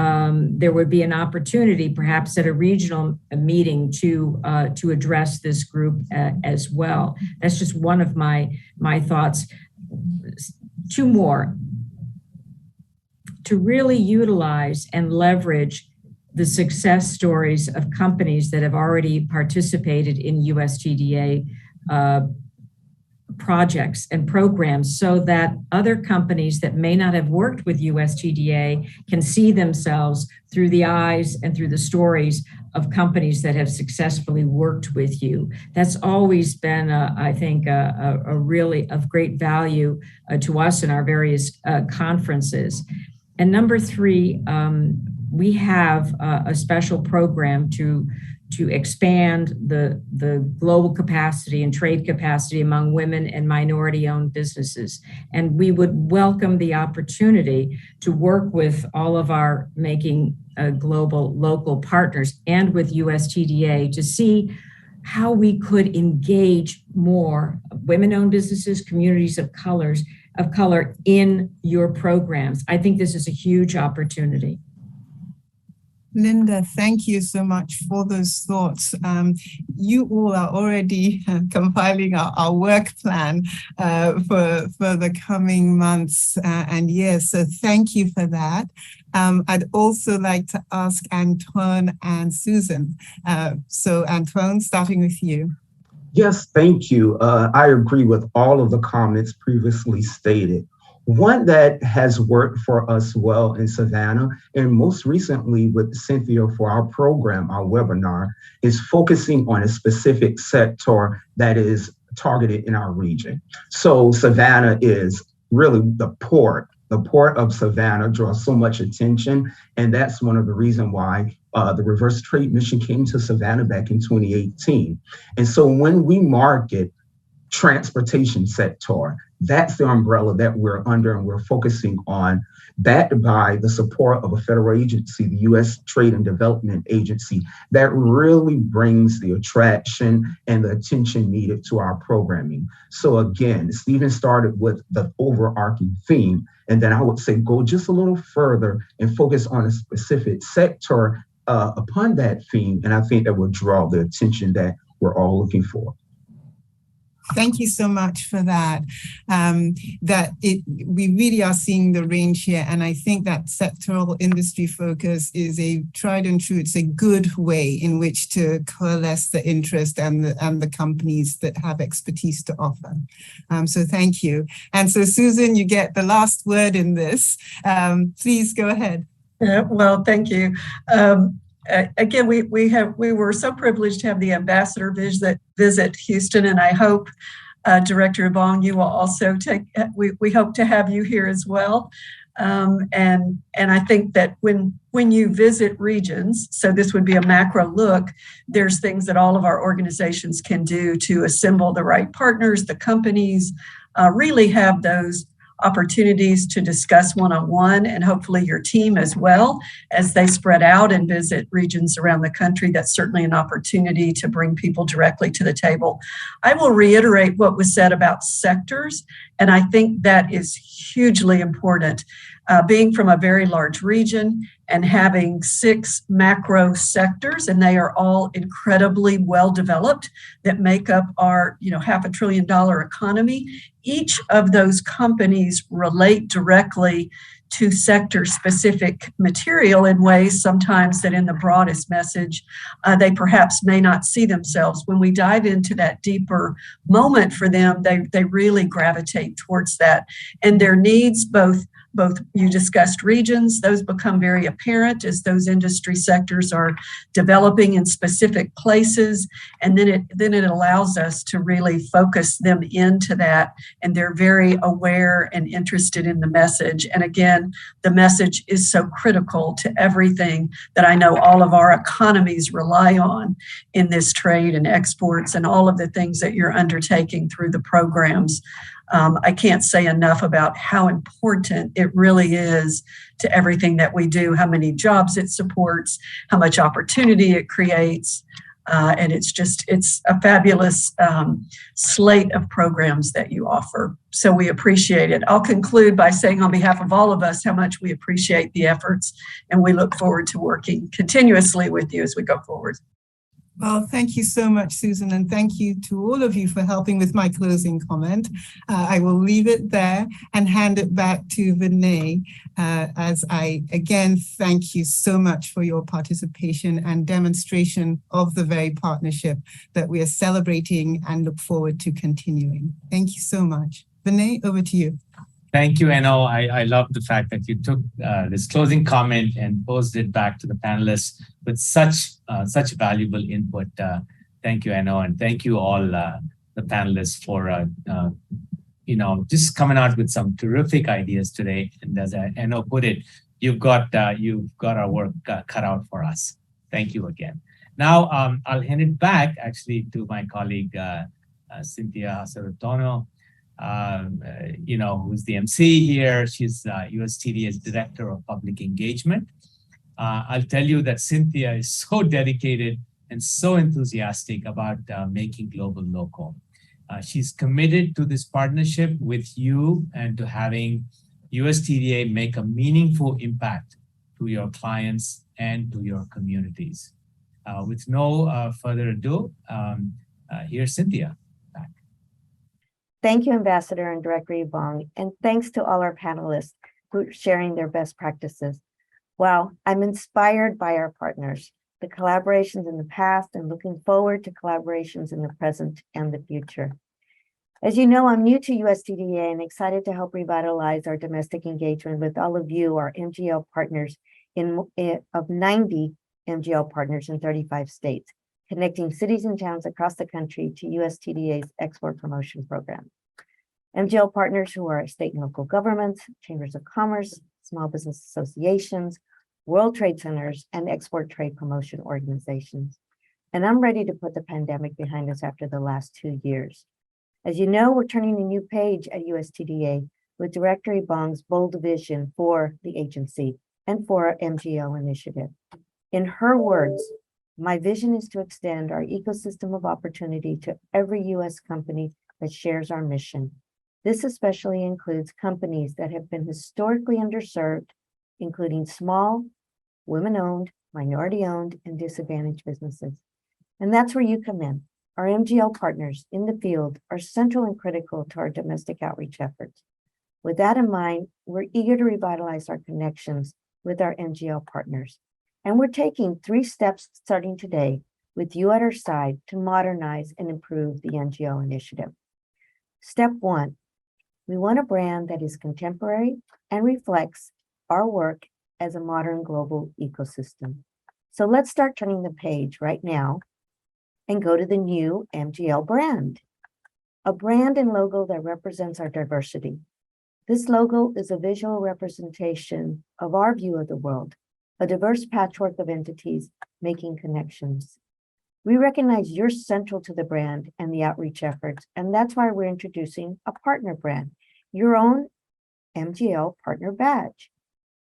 there would be an opportunity, perhaps at a regional meeting, to address this group as well. That's just one of my thoughts. Two more. To really utilize and leverage the success stories of companies that have already participated in USTDA projects and programs, so that other companies that may not have worked with USTDA can see themselves through the eyes and through the stories of companies that have successfully worked with you. That's always been, I think, a really of great value to us in our various conferences. And number three, we have a special program to expand the global capacity and trade capacity among women and minority-owned businesses. And we would welcome the opportunity to work with all of our Making Global local partners and with USTDA to see how we could engage more women-owned businesses, communities of color in your programs. I think this is a huge opportunity. Linda, thank you so much for those thoughts. You all are already compiling our work plan for the coming months and years. So thank you for that. I'd also like to ask Antoine and Susan. So Antoine, starting with you. Yes, thank you. I agree with all of the comments previously stated. One that has worked for us well in Savannah, and most recently with Cynthia for our program, our webinar, is focusing on a specific sector that is targeted in our region. So Savannah is really the port. The port of Savannah draws so much attention, and that's one of the reasons why the Reverse Trade Mission came to Savannah back in 2018. And so when we market transportation sector, that's the umbrella that we're under and we're focusing on, backed by the support of a federal agency, the U.S. Trade and Development Agency, that really brings the attraction and the attention needed to our programming. So again, Stephen started with the overarching theme, and then I would say go just a little further and focus on a specific sector upon that theme, and I think that will draw the attention that we're all looking for. Thank you so much for that. We really are seeing the range here, and I think that sectoral industry focus is a tried and true. It's a good way in which to coalesce the interest and the companies that have expertise to offer. So thank you. And so Susan, you get the last word in this. Please go ahead. Well, thank you. Again, we were so privileged to have the ambassador visit Houston, and I hope Director Ebong, you will also we hope to have you here as well. And I think that when you visit regions, so this would be a macro look, there's things that all of our organizations can do to assemble the right partners, the companies, really have those opportunities to discuss one-on-one, and hopefully your team as well as they spread out and visit regions around the country. That's certainly an opportunity to bring people directly to the table. I will reiterate what was said about sectors, and I think that is hugely important. Being from a very large region and having 6 macro sectors, and they are all incredibly well developed, that make up our $500 billion economy. Each of those companies relate directly to sector specific material in ways sometimes that in the broadest message they perhaps may not see themselves. When we dive into that deeper moment for them, they really gravitate towards that, and their needs, both you discussed regions, those become very apparent as those industry sectors are developing in specific places, and then it allows us to really focus them into that, and they're very aware and interested in the message. And again, the message is so critical to everything that I know all of our economies rely on in this trade and exports and all of the things that you're undertaking through the programs. I can't say enough about how important it really is to everything that we do, how many jobs it supports, how much opportunity it creates. And it's a fabulous slate of programs that you offer. So we appreciate it. I'll conclude by saying on behalf of all of us how much we appreciate the efforts, and we look forward to working continuously with you as we go forward. Well, thank you so much, Susan, and thank you to all of you for helping with my closing comment. I will leave it there and hand it back to Vinay, as I again thank you so much for your participation and demonstration of the very partnership that we are celebrating and look forward to continuing. Thank you so much. Vinay, over to you. Thank you, Eno. I love the fact that you took this closing comment and posed it back to the panelists with such valuable input. Thank you, Eno, and thank you all the panelists for just coming out with some terrific ideas today. And as Eno put it, you've got our work cut out for us. Thank you again. Now I'll hand it back actually to my colleague Cynthia Sarutono. Who's the MC here. She's USTDA's Director of Public Engagement. I'll tell you that Cynthia is so dedicated and so enthusiastic about making global local. She's committed to this partnership with you and to having USTDA make a meaningful impact to your clients and to your communities. With no further ado, here's Cynthia. Thank you, Ambassador and Director Ebong, and thanks to all our panelists who are sharing their best practices. Wow, I'm inspired by our partners, the collaborations in the past, and looking forward to collaborations in the present and the future. As you know, I'm new to USTDA and excited to help revitalize our domestic engagement with all of you, our MGL partners of 90 MGL partners in 35 states, connecting cities and towns across the country to USTDA's export promotion program. MGL partners who are state and local governments, chambers of commerce, small business associations, World Trade Centers, and export trade promotion organizations. And I'm ready to put the pandemic behind us after the last 2 years. As you know, we're turning a new page at USTDA with Director Ebong's bold vision for the agency and for our MGL initiative. In her words, my vision is to extend our ecosystem of opportunity to every U.S. company that shares our mission. This especially includes companies that have been historically underserved, including small, women-owned, minority-owned, and disadvantaged businesses. And that's where you come in. Our MGL partners in the field are central and critical to our domestic outreach efforts. With that in mind, we're eager to revitalize our connections with our MGL partners. And we're taking 3 steps starting today with you at our side to modernize and improve the MGL initiative. Step 1, we want a brand that is contemporary and reflects our work as a modern global ecosystem. So let's start turning the page right now and go to the new MGL brand, a brand and logo that represents our diversity. This logo is a visual representation of our view of the world, a diverse patchwork of entities making connections. We recognize you're central to the brand and the outreach efforts, and that's why we're introducing a partner brand, your own Mgl Partner Badge.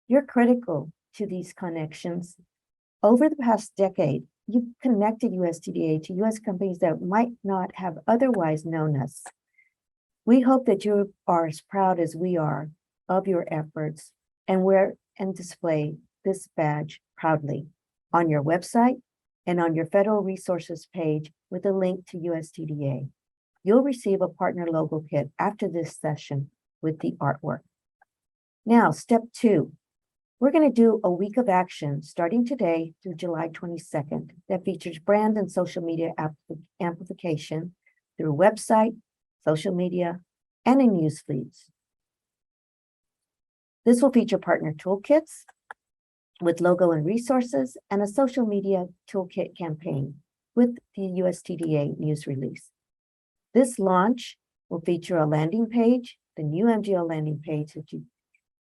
You're critical to these connections. Over the past decade, you've connected USTDA to U.S. companies that might not have otherwise known us. We hope that you are as proud as we are of your efforts and wear and display this badge proudly on your website and on your federal resources page with a link to USTDA. You'll receive a partner logo kit after this session with the artwork. Now, step 2. We're going to do a week of action starting today through July 22nd that features brand and social media amplification through website, social media, and in news feeds. This will feature partner toolkits with logo and resources and a social media toolkit campaign with the USTDA news release. This launch will feature a landing page, the new Mgl landing page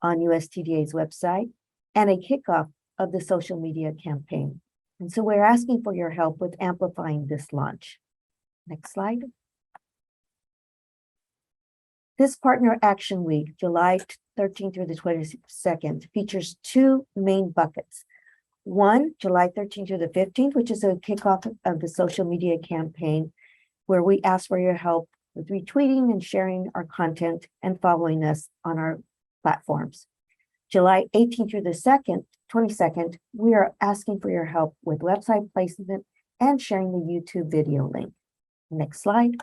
on USTDA's website, and a kickoff of the social media campaign. And so we're asking for your help with amplifying this launch. Next slide. This Partner Action Week, July 13th through the 22nd, features 2 main buckets. One, July 13th through the 15th, which is a kickoff of the social media campaign, where we ask for your help with retweeting and sharing our content and following us on our platforms. July 18th through the 22nd, we are asking for your help with website placement and sharing the YouTube video link. Next slide.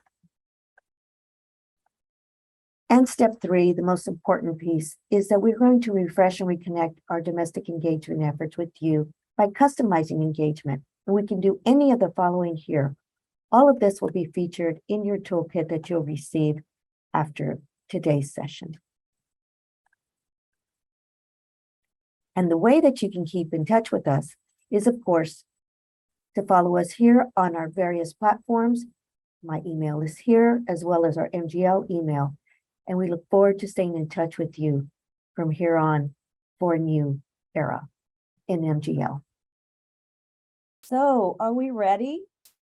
And step 3, the most important piece, is that we're going to refresh and reconnect our domestic engagement efforts with you by customizing engagement. And we can do any of the following here. All of this will be featured in your toolkit that you'll receive after today's session. And the way that you can keep in touch with us is, of course, to follow us here on our various platforms. My email is here, as well as our Mgl email. And we look forward to staying in touch with you from here on for a new era in Mgl. So are we ready?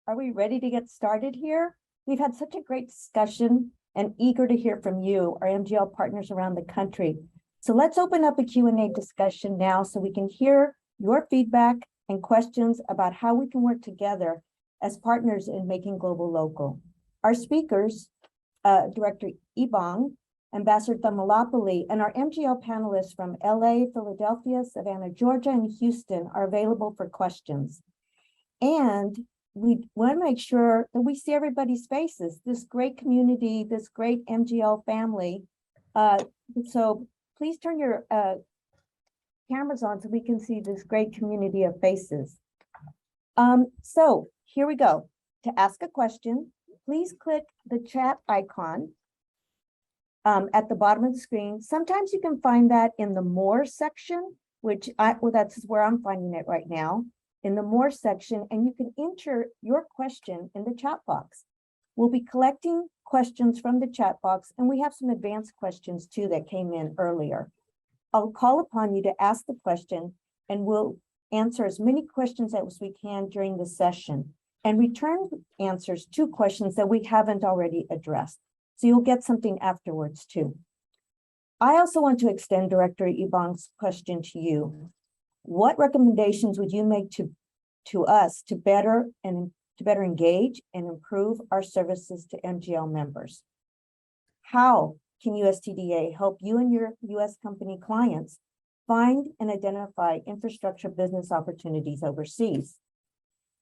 Are we ready to get started here? We've had such a great discussion and eager to hear from you, our Mgl partners around the country. So let's open up a Q&A discussion now so we can hear your feedback and questions about how we can work together as partners in making global local. Our speakers, Director Ebong, Ambassador Thamalapalli, and our Mgl panelists from LA, Philadelphia, Savannah, Georgia, and Houston are available for questions. And we want to make sure that we see everybody's faces, this great community, this great Mgl family. So please turn your cameras on so we can see this great community of faces. So here we go. To ask a question, please click the chat icon at the bottom of the screen. Sometimes you can find that in the More section, that's where I'm finding it right now, in the More section, and you can enter your question in the chat box. We'll be collecting questions from the chat box, and we have some advanced questions too that came in earlier. I'll call upon you to ask the question, and we'll answer as many questions as we can during the session, and return answers to questions that we haven't already addressed. So you'll get something afterwards too. I also want to extend Director Ebong's question to you. What recommendations would you make to us to better engage and improve our services to Mgl members? How can USTDA help you and your US company clients find and identify infrastructure business opportunities overseas?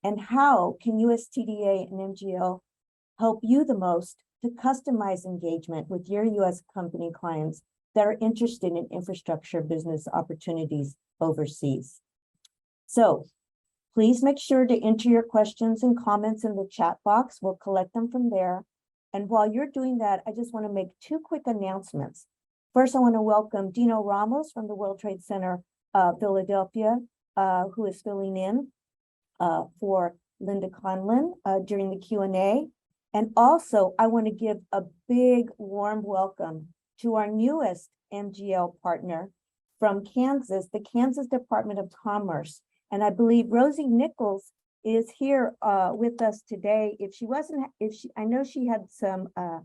And how can USTDA and Mgl help you the most to customize engagement with your US company clients that are interested in infrastructure business opportunities overseas? So please make sure to enter your questions and comments in the chat box. We'll collect them from there. And while you're doing that, I just want to make 2 quick announcements. First, I want to welcome Dino Ramos from the World Trade Center, Philadelphia, who is filling in for Linda Conlon during the Q&A. And also, I want to give a big warm welcome to our newest Mgl partner from Kansas, the Kansas Department of Commerce. And I believe Rosie Nichols is here with us today. I know she had some a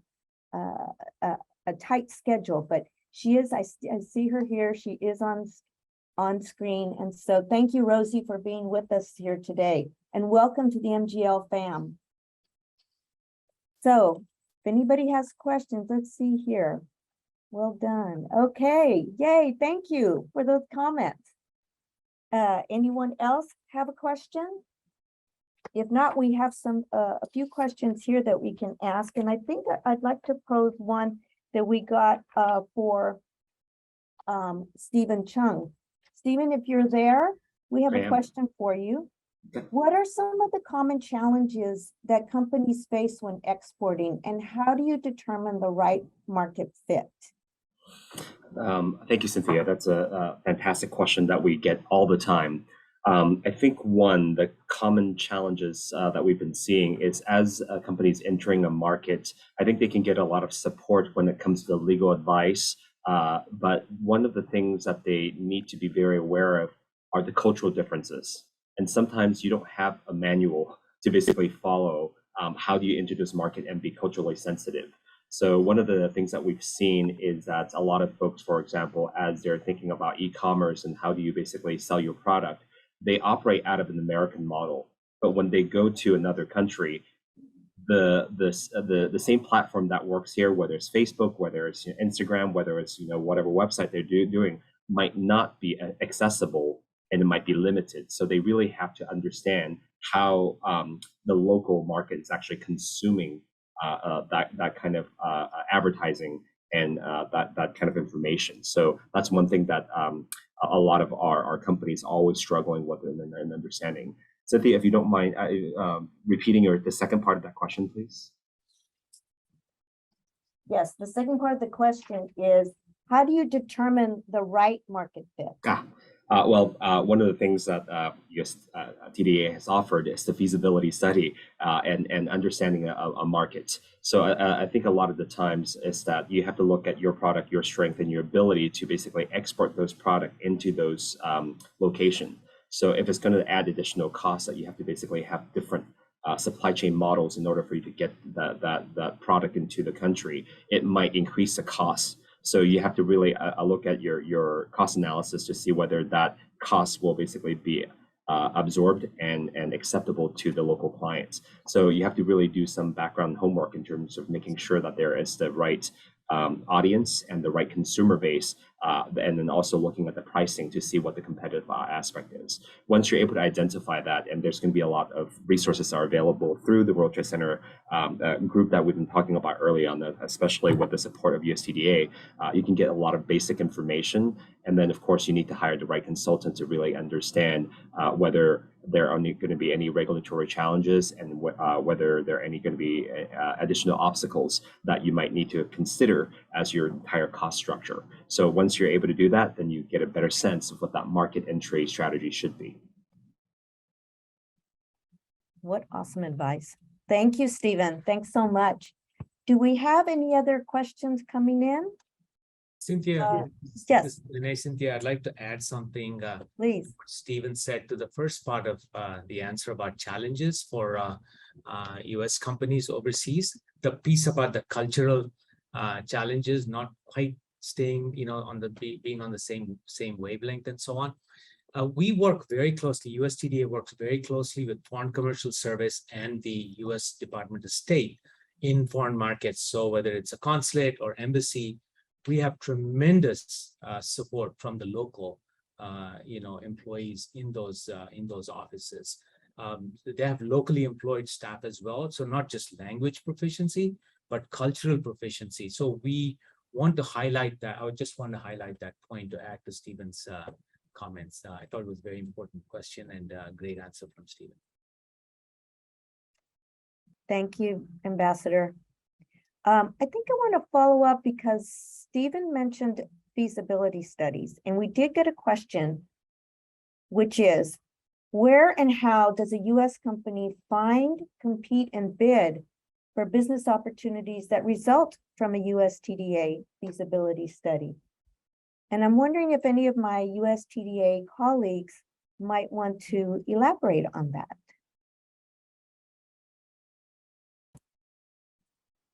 tight schedule, but She is, I see her here. She is on screen. And so thank you, Rosie, for being with us here today. And welcome to the MGL fam. So if anybody has questions, let's see here. Well done. Okay, yay, thank you for those comments. Anyone else have a question? If not, we have a few questions here that we can ask. And I think I'd like to pose one that we got for Stephen Chung. Stephen, if you're there, we have a question for you. What are some of the common challenges that companies face when exporting, and how do you determine the right market fit? Thank you, Cynthia. That's a fantastic question that we get all the time. I think the common challenges that we've been seeing is as companies entering a market, I think they can get a lot of support when it comes to legal advice. But one of the things that they need to be very aware of are the cultural differences. And sometimes you don't have a manual to basically follow. How do you enter this market and be culturally sensitive? So one of the things that we've seen is that a lot of folks, for example, as they're thinking about e-commerce and how do you basically sell your product, they operate out of an American model. But when they go to another country, the same platform that works here, whether it's Facebook, whether it's Instagram, whether it's whatever website they're doing, might not be accessible, and it might be limited. So they really have to understand how the local market is actually consuming that kind of advertising and that kind of information. So that's one thing that a lot of our companies always struggling with and understanding. Cynthia, if you don't mind repeating the second part of that question, please. Yes, the second part of the question is, how do you determine the right market fit? One of the things that USTDA has offered is the feasibility study and understanding a market. So I think a lot of the times is that you have to look at your product, your strength, and your ability to basically export those products into those locations. So if it's going to add additional costs, that you have to basically have different supply chain models in order for you to get that product into the country, it might increase the cost. So you have to really look at your cost analysis to see whether that cost will basically be absorbed and acceptable to the local clients. So you have to really do some background homework in terms of making sure that there is the right audience and the right consumer base, and then also looking at the pricing to see what the competitive aspect is. Once you're able to identify that, and there's going to be a lot of resources that are available through the World Trade Center group that we've been talking about early on, especially with the support of USTDA, you can get a lot of basic information. And then, of course, you need to hire the right consultant to really understand whether there are going to be any regulatory challenges and whether there are any going to be additional obstacles that you might need to consider as your entire cost structure. So once you're able to do that, then you get a better sense of what that market entry strategy should be. What awesome advice. Thank you, Stephen. Thanks so much. Do we have any other questions coming in? Cynthia, yes. Renee, Cynthia, I'd like to add something. Please. Stephen said to the first part of the answer about challenges for U.S. companies overseas. The piece about the cultural challenges, not quite staying, being on the same wavelength and so on. We work very closely. USTDA works very closely with Foreign Commercial Service and the U.S. Department of State in foreign markets. So whether it's a consulate or embassy, we have tremendous support from the local, employees in those offices. They have locally employed staff as well. So not just language proficiency, but cultural proficiency. So we want to highlight that. I would just want to highlight that point to add to Stephen's comments. I thought it was a very important question and a great answer from Stephen. Thank you, Ambassador. I think I want to follow up because Stephen mentioned feasibility studies, and we did get a question, which is, where and how does a U.S. company find, compete, and bid for business opportunities that result from a USTDA feasibility study? And I'm wondering if any of my USTDA colleagues might want to elaborate on that.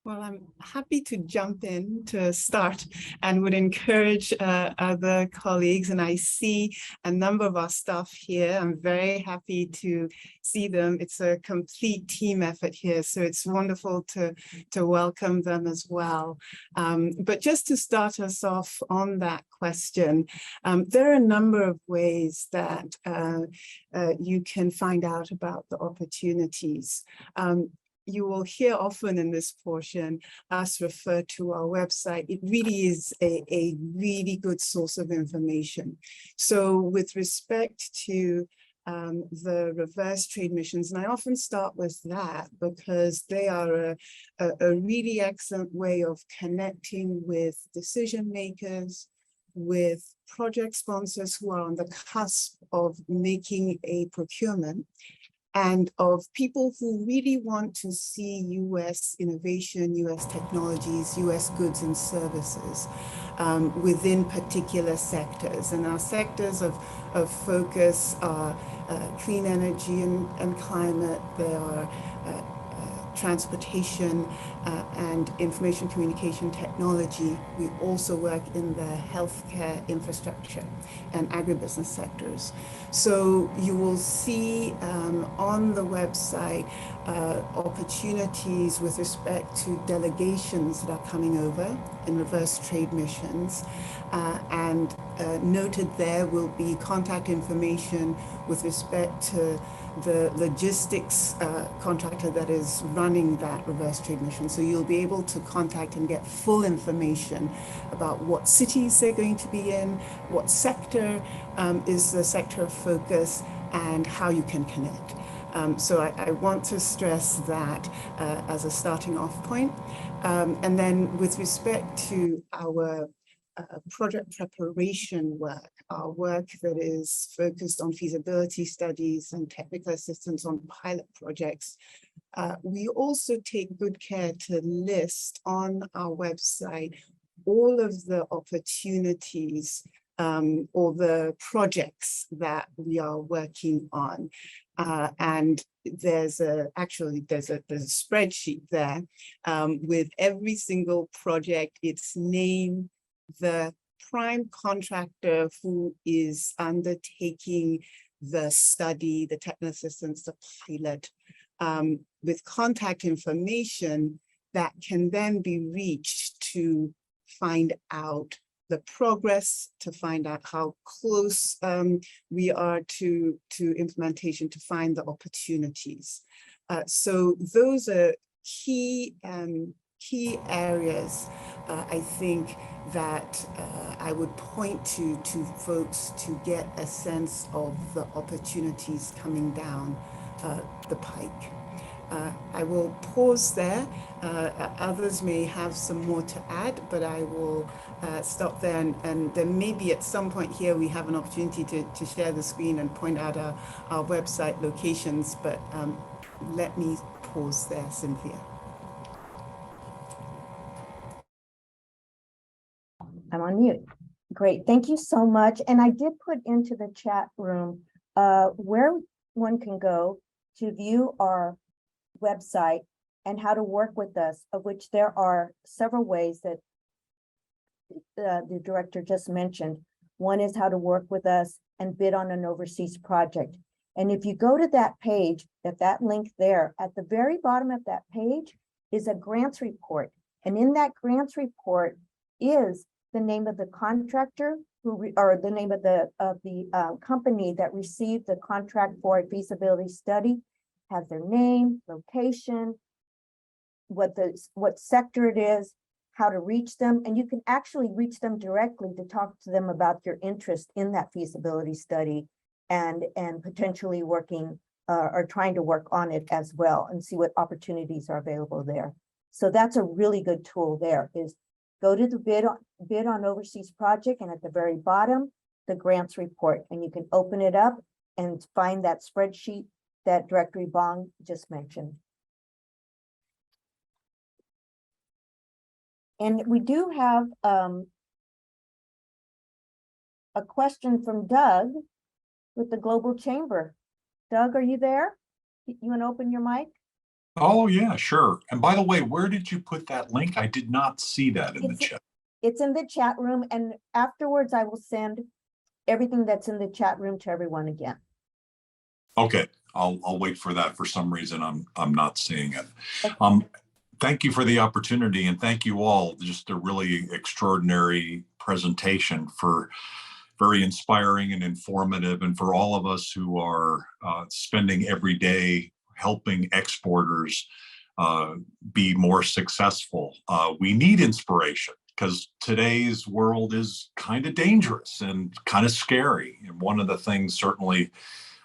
Well, I'm happy to jump in to start and would encourage other colleagues. And I see a number of our staff here. I'm very happy to see them. It's a complete team effort here. So it's wonderful to welcome them as well. But just to start us off on that question, there are a number of ways that you can find out about the opportunities. You will hear often in this portion us refer to our website. It really is a really good source of information. So with respect to the reverse trade missions, and I often start with that because they are a really excellent way of connecting with decision makers, with project sponsors who are on the cusp of making a procurement, and of people who really want to see US innovation, US technologies, US goods and services within particular sectors. And our sectors of focus are clean energy and climate. They are transportation and information communication technology. We also work in the healthcare infrastructure and agribusiness sectors. So you will see on the website opportunities with respect to delegations that are coming over in reverse trade missions. And noted there will be contact information with respect to the logistics contractor that is running that reverse trade mission. So you'll be able to contact and get full information about what cities they're going to be in, what sector is the sector of focus, and how you can connect. So I want to stress that as a starting off point. And then with respect to our project preparation work, our work that is focused on feasibility studies and technical assistance on pilot projects, we also take good care to list on our website all of the opportunities or the projects that we are working on. And there's a spreadsheet there with every single project, its name, the prime contractor who is undertaking the study, the technical assistance, the pilot, with contact information that can then be reached to find out the progress, to find out how close we are to implementation, to find the opportunities. So those are key areas, I think, that I would point to folks to get a sense of the opportunities coming down the pike. I will pause there. Others may have some more to add, but I will stop there. And then maybe at some point here, we have an opportunity to share the screen and point out our website locations. But let me pause there, Cynthia. I'm on mute. Great, thank you so much. And I did put into the chat room where one can go to view our website and how to work with us, of which there are several ways that the director just mentioned. One is how to work with us and bid on an overseas project. And if you go to that page, at that link there, at the very bottom of that page is a grants report. And in that grants report is the name of the contractor or the name of the company that received the contract for a feasibility study, has their name, location, what sector it is, how to reach them, and you can actually reach them directly to talk to them about your interest in that feasibility study and potentially working or trying to work on it as well and see what opportunities are available there. So that's a really good tool there, is go to the bid on overseas project, and at the very bottom, the grants report, and you can open it up and find that spreadsheet that Director Ebong just mentioned. And we do have a question from Doug with the Global Chamber. Doug, are you there? You want to open your mic? Oh, yeah, sure. And by the way, where did you put that link? I did not see that in the It's, chat. it's in the chat room, and afterwards I will send everything that's in the chat room to everyone again. Okay, I'll wait for that. For some reason, I'm not seeing it. Okay. Thank you for the opportunity, and thank you all. Just a really extraordinary presentation, for very inspiring and informative, and for all of us who are spending every day helping exporters be more successful. We need inspiration because today's world is kind of dangerous and kind of scary. And one of the things, certainly,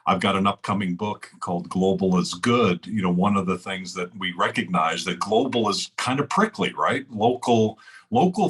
I've got an upcoming book called Global is Good. You know, one of the things that we recognize that global is kind of prickly, right? Local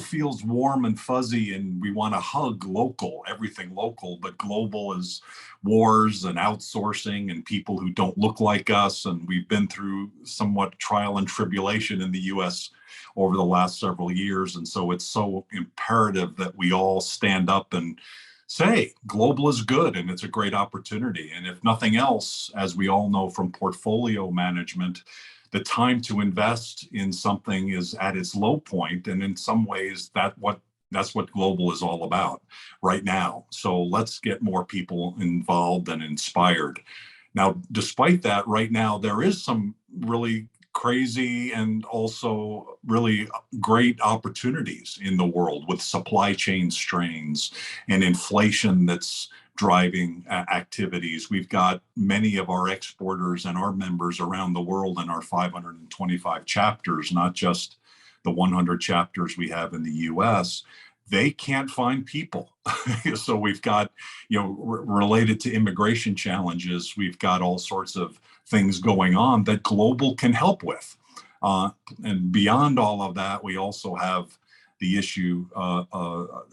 feels warm and fuzzy, and we want to hug local, everything local, but global is wars and outsourcing and people who don't look like us. And we've been through somewhat trial and tribulation in the US over the last several years. And so it's so imperative that we all stand up and say global is good, and it's a great opportunity. And if nothing else, as we all know from portfolio management, the time to invest in something is at its low point. And in some ways, that's what global is all about right now. So let's get more people involved and inspired. Now, despite that, right now, there is some really crazy and also really great opportunities in the world with supply chain strains and inflation that's driving activities. We've got many of our exporters and our members around the world in our 525 chapters, not just the 100 chapters we have in the US. They can't find people. So we've got, related to immigration challenges, we've got all sorts of things going on that global can help with. And beyond all of that, we also have the issue,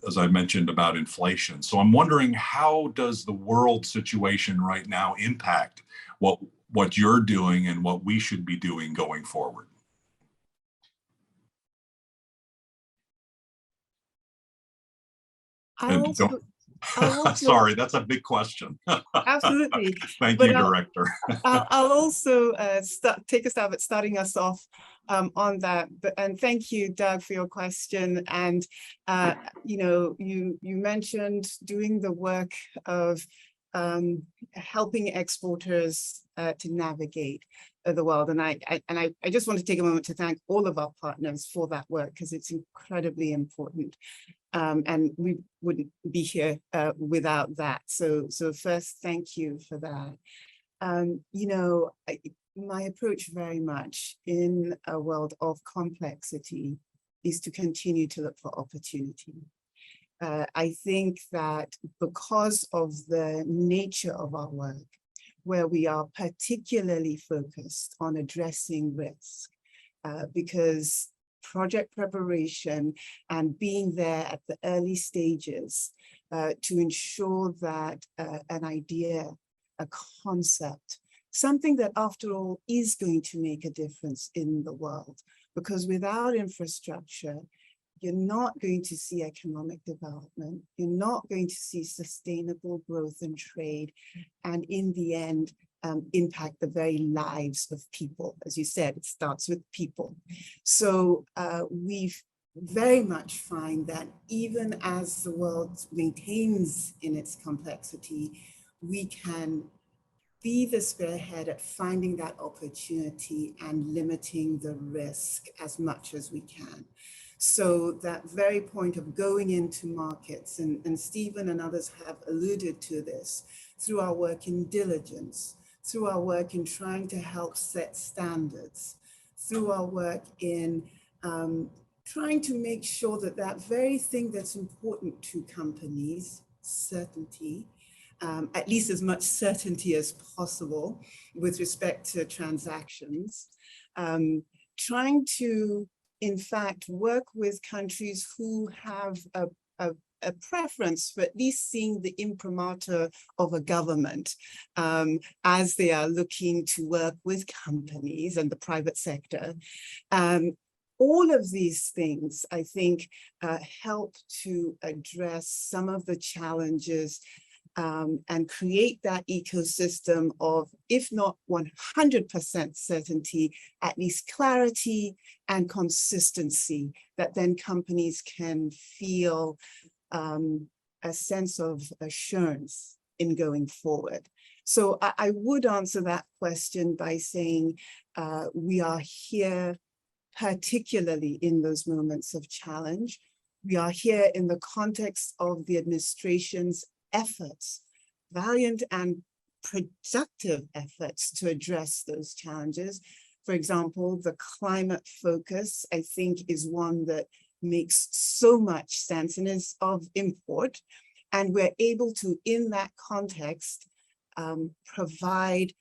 as I mentioned, about inflation. So I'm wondering, how does the world situation right now impact what you're doing and what we should be doing going forward? Sorry, that's a big question. Absolutely. Thank you, Director. I'll also take a stab at starting us off on that. And thank you, Doug, for your question. And you mentioned doing the work of helping exporters to navigate the world. And I just want to take a moment to thank all of our partners for that work, because it's incredibly important. And we wouldn't be here without that. So first, thank you for that. My approach very much in a world of complexity is to continue to look for opportunity. I think that because of the nature of our work, where we are particularly focused on addressing risk, because project preparation and being there at the early stages to ensure that an idea, a concept, something that after all is going to make a difference in the world, because without infrastructure, you're not going to see economic development, you're not going to see sustainable growth and trade, and in the end, impact the very lives of people. As you said, it starts with people. So we've very much find that even as the world maintains in its complexity, we can be the spearhead at finding that opportunity and limiting the risk as much as we can. So that very point of going into markets, and Stephen and others have alluded to this, through our work in diligence, through our work in trying to help set standards, through our work in trying to make sure that that very thing that's important to companies, certainty, at least as much certainty as possible with respect to transactions, trying to, in fact, work with countries who have a preference for at least seeing the imprimatur of a government as they are looking to work with companies and the private sector. All of these things, I think, help to address some of the challenges and create that ecosystem of, if not 100% certainty, at least clarity and consistency, that then companies can feel a sense of assurance in going forward. So I would answer that question by saying we are here particularly in those moments of challenge. We are here in the context of the administration's efforts, valiant and productive efforts to address those challenges. For example, the climate focus, I think, is one that makes so much sense and is of import. And we're able to, in that context, provide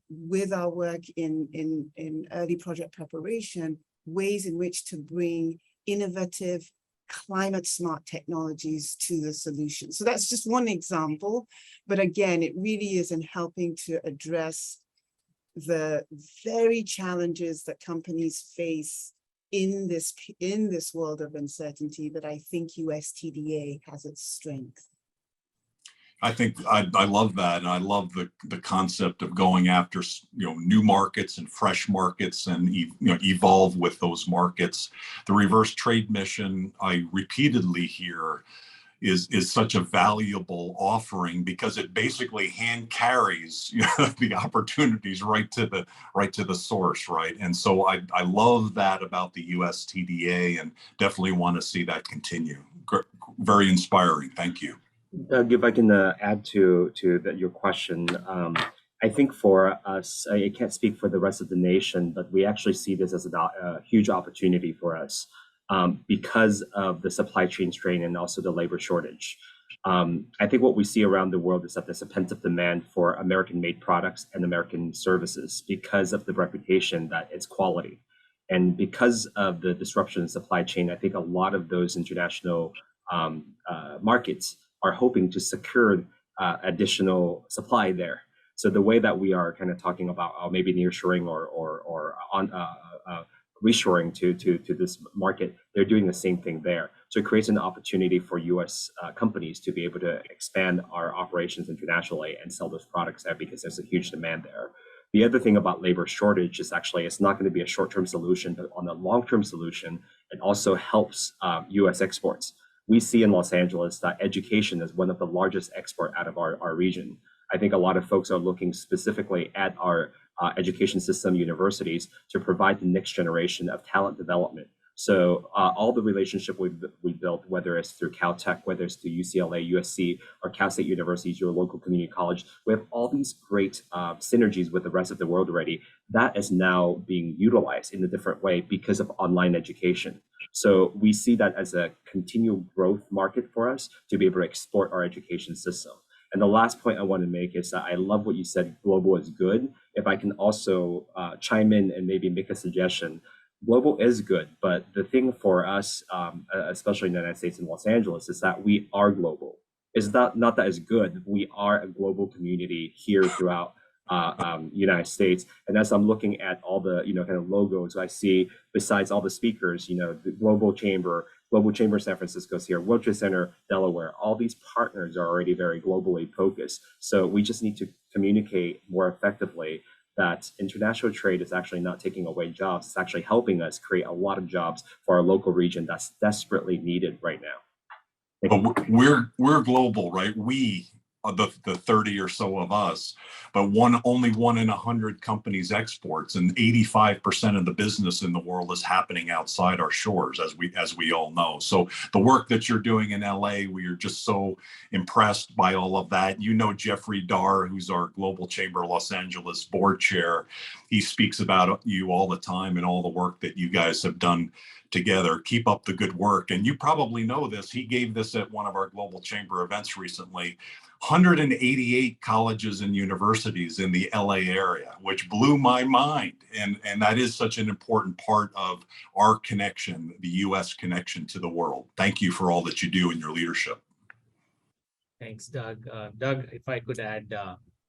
with our work in early project preparation, ways in which to bring innovative, climate smart technologies to the solution. So that's just one example, but again, it really is in helping to address the very challenges that companies face in this world of uncertainty that I think USTDA has its strength. I think I love that, and I love the concept of going after new markets and fresh markets, and evolve with those markets. The reverse trade mission I repeatedly hear is such a valuable offering because it basically hand carries the opportunities right to the source, right? And so I love that about the USTDA, and definitely want to see that continue. Very inspiring. Thank you. Doug, if I can add to your question, I think for us, I can't speak for the rest of the nation, but we actually see this as a huge opportunity for us because of the supply chain strain and also the labor shortage. I think what we see around the world is that there's a pent-up demand for American-made products and American services because of the reputation that it's quality. And because of the disruption in supply chain, I think a lot of those international markets are hoping to secure additional supply there. So the way that we are kind of talking about maybe nearshoring or reshoring to this market, they're doing the same thing there. So it creates an opportunity for U.S. companies to be able to expand our operations internationally and sell those products there because there's a huge demand there. The other thing about labor shortage is actually it's not going to be a short-term solution, but on a long-term solution, it also helps U.S. exports. We see in Los Angeles that education is one of the largest export out of our region. I think a lot of folks are looking specifically at our education system, universities, to provide the next generation of talent development. So all the relationship we built, whether it's through Caltech, whether it's through UCLA, USC, or Cal State Universities, your local community college, we have all these great synergies with the rest of the world already. That is now being utilized in a different way because of online education. So we see that as a continual growth market for us to be able to export our education system. And the last point I want to make is that I love what you said, global is good. If I can also chime in and maybe make a suggestion, global is good, but the thing for us, especially in the United States and Los Angeles, is that we are global. It's not that it's good. We are a global community here throughout United States. And as I'm looking at all the kind of logos I see, besides all the speakers, the Global Chamber San Francisco is here, World Trade Center Delaware, all these partners are already very globally focused. So we just need to communicate more effectively that international trade is actually not taking away jobs. It's actually helping us create a lot of jobs for our local region that's desperately needed right now. But we're global, right? We are the 30 or so of us, but only 1 in 100 companies exports, and 85% of the business in the world is happening outside our shores, as we all know. So the work that you're doing in LA, we are just so impressed by all of that. Jeffrey Darr, who's our Global Chamber Los Angeles board chair, he speaks about you all the time and all the work that you guys have done together. Keep up the good work. And you probably know this. He gave this at one of our Global Chamber events recently. 188 colleges and universities in the LA area, which blew my mind. And that is such an important part of our connection, the US connection to the world. Thank you for all that you do in your leadership. Thanks, Doug. Doug, if I could add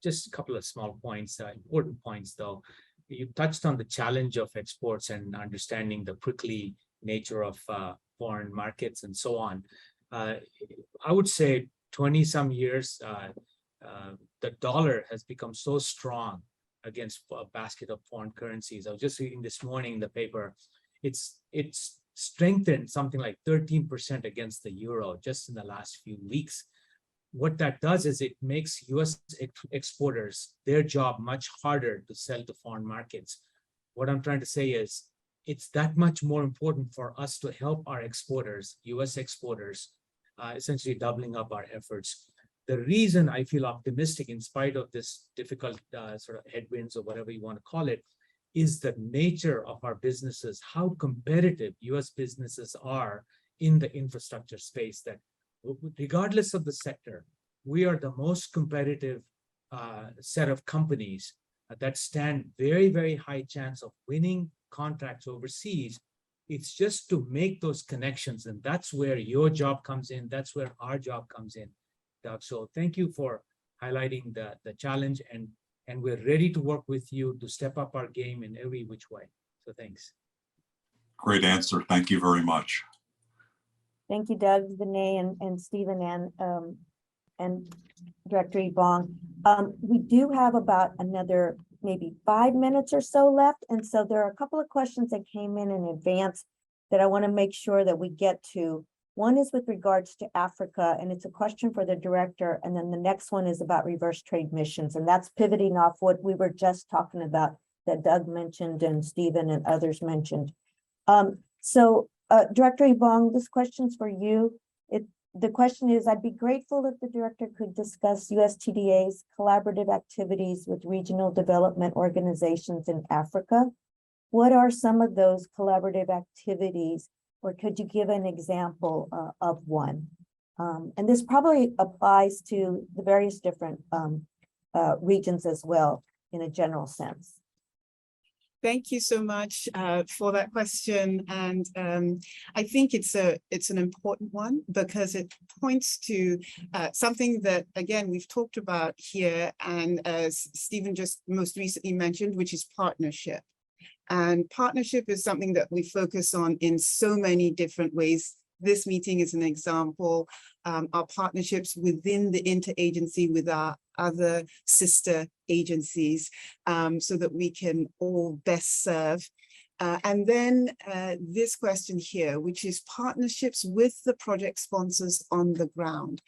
just a couple of small points, important points though. You touched on the challenge of exports and understanding the prickly nature of foreign markets and so on. I would say 20 some years, the dollar has become so strong against a basket of foreign currencies. I was just reading this morning in the paper, it's strengthened something like 13% against the euro just in the last few weeks. What that does is it makes US exporters, their job much harder to sell to foreign markets. What I'm trying to say is it's that much more important for us to help our exporters, US exporters, essentially doubling up our efforts. The reason I feel optimistic in spite of this difficult sort of headwinds or whatever you want to call it, is the nature of our businesses, how competitive US businesses are in the infrastructure space, that regardless of the sector, we are the most competitive set of companies that stand very, very high chance of winning contracts overseas. It's just to make those connections, and that's where your job comes in. That's where our job comes in, Doug. So thank you for highlighting the challenge, and we're ready to work with you to step up our game in every which way. So thanks. Great answer. Thank you very much. Thank you, Doug, Vinay, and Stephen, and Director Ebong. We do have about another maybe 5 minutes or so left. And so there are a couple of questions that came in advance that I want to make sure that we get to. One is with regards to Africa, and it's a question for the director. And then the next one is about reverse trade missions. And that's pivoting off what we were just talking about that Doug mentioned and Stephen and others mentioned. Director Ebong, this question's for you. The question is, I'd be grateful if the director could discuss USTDA's collaborative activities with regional development organizations in Africa. What are some of those collaborative activities, or could you give an example of one? And this probably applies to the various different regions as well, in a general sense. Thank you so much for that question. And I think it's an important one because it points to something that, again, we've talked about here, and as Stephen just most recently mentioned, which is partnership. And partnership is something that we focus on in so many different ways. This meeting is an example. Our partnerships within the interagency with our other sister agencies, so that we can all best serve. And then this question here, which is partnerships with the project sponsors on the ground.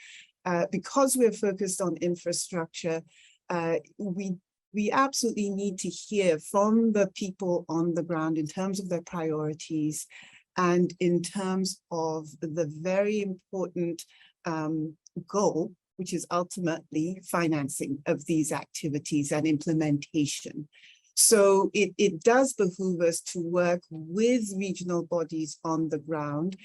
Because we're focused on infrastructure, we absolutely need to hear from the people on the ground in terms of their priorities and in terms of the very important goal, which is ultimately financing of these activities and implementation. So it does behoove us to work with regional bodies on the ground.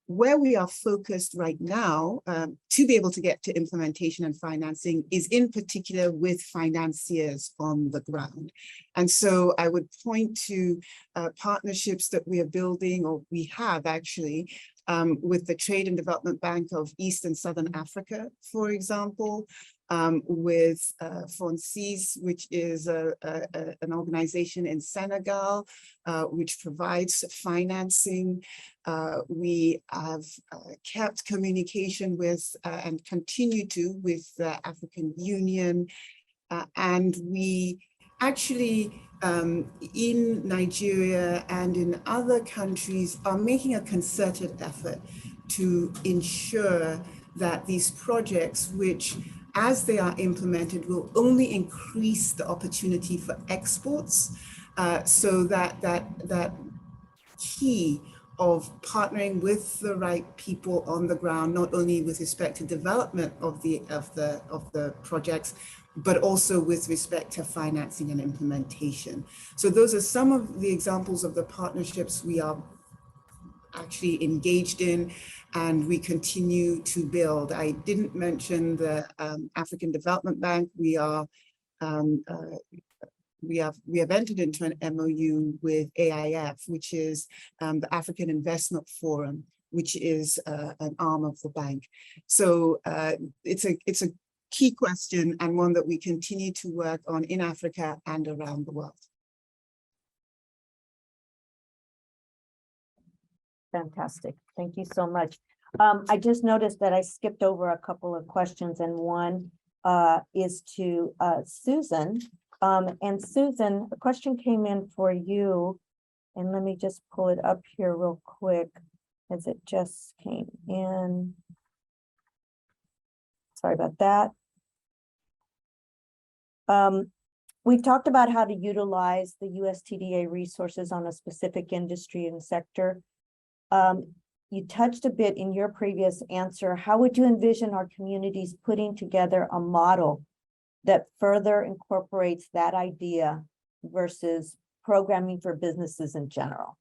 Where we are focused right now to be able to get to implementation and financing is in particular with financiers on the ground. And so I would point to partnerships that we are building, or we have actually, with the Trade and Development Bank of East and Southern Africa, for example, with FONCIS, which is an organization in Senegal, which provides financing. We have kept communication with and continue to with the African Union. And we actually, in Nigeria and in other countries, are making a concerted effort to ensure that these projects, which as they are implemented, will only increase the opportunity for exports, so that key of partnering with the right people on the ground, not only with respect to development of the projects, but also with respect to financing and implementation. So those are some of the examples of the partnerships we are actually engaged in, and we continue to build. I didn't mention the African Development Bank. We have entered into an MOU with AIF, which is the African Investment Forum, which is an arm of the bank. So it's a key question, and one that we continue to work on in Africa and around the world. Fantastic. Thank you so much. I just noticed that I skipped over a couple of questions, and one is to Susan. And Susan, a question came in for you, and let me just pull it up here real quick as it just came in. Sorry about that. We've talked about how to utilize the USTDA resources on a specific industry and sector. You touched a bit in your previous answer. How would you envision our communities putting together a model that further incorporates that idea versus programming for businesses in general?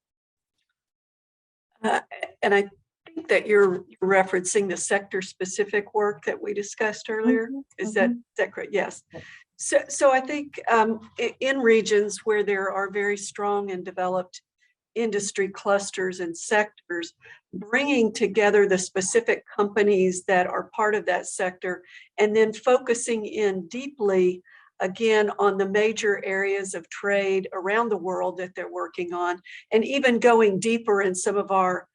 And I think that you're referencing the sector-specific work that we discussed earlier. Is that correct? Yes. So I think in regions where there are very strong and developed industry clusters and sectors, bringing together the specific companies that are part of that sector, and then focusing in deeply again on the major areas of trade around the world that they're working on, and even going deeper in some of our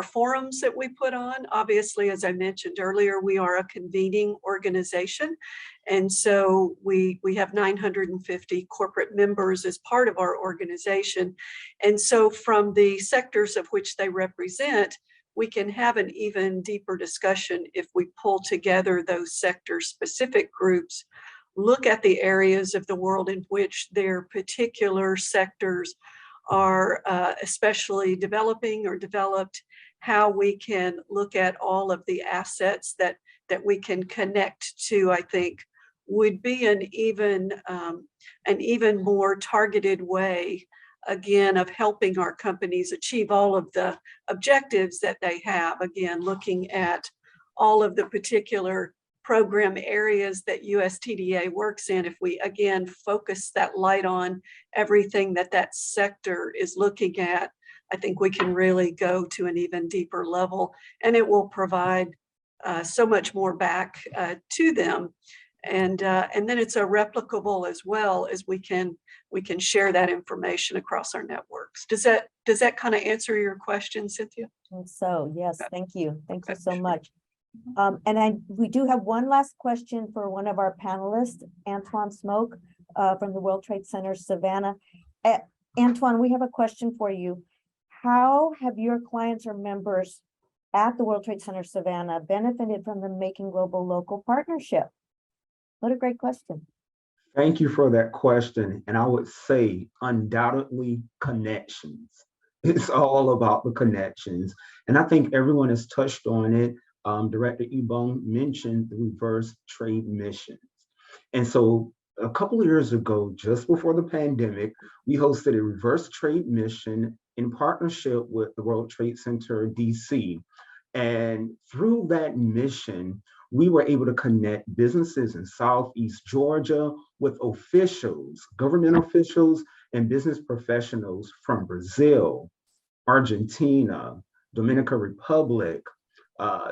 forums that we put on. Obviously, as I mentioned earlier, we are a convening organization. And so we have 950 corporate members as part of our organization. And so from the sectors of which they represent, we can have an even deeper discussion if we pull together those sector-specific groups, look at the areas of the world in which their particular sectors are especially developing or developed, how we can look at all of the assets that we can connect to, I think, would be an even more targeted way, again, of helping our companies achieve all of the objectives that they have. Again, looking at all of the particular program areas that USTDA works in. If we, again, focus that light on everything that sector is looking at, I think we can really go to an even deeper level, and it will provide so much more back to them. And then it's a replicable as well, as we can share that information across our networks. Does that kind of answer your question, Cynthia? So yes, thank you so much. And we do have one last question for one of our panelists, Antoine Smoke from the World Trade Center, Savannah. Antoine, we have a question for you. How have your clients or members at the World Trade Center, Savannah, benefited from the Making Global Local partnership? What a great question. Thank you for that question. And I would say undoubtedly connections. It's all about the connections. And I think everyone has touched on it. Director Ebong mentioned the reverse trade missions. And so a couple of years ago, just before the pandemic, we hosted a reverse trade mission in partnership with the World Trade Center, DC. And through that mission, we were able to connect businesses in Southeast Georgia with officials, government officials, and business professionals from Brazil, Argentina, Dominican Republic,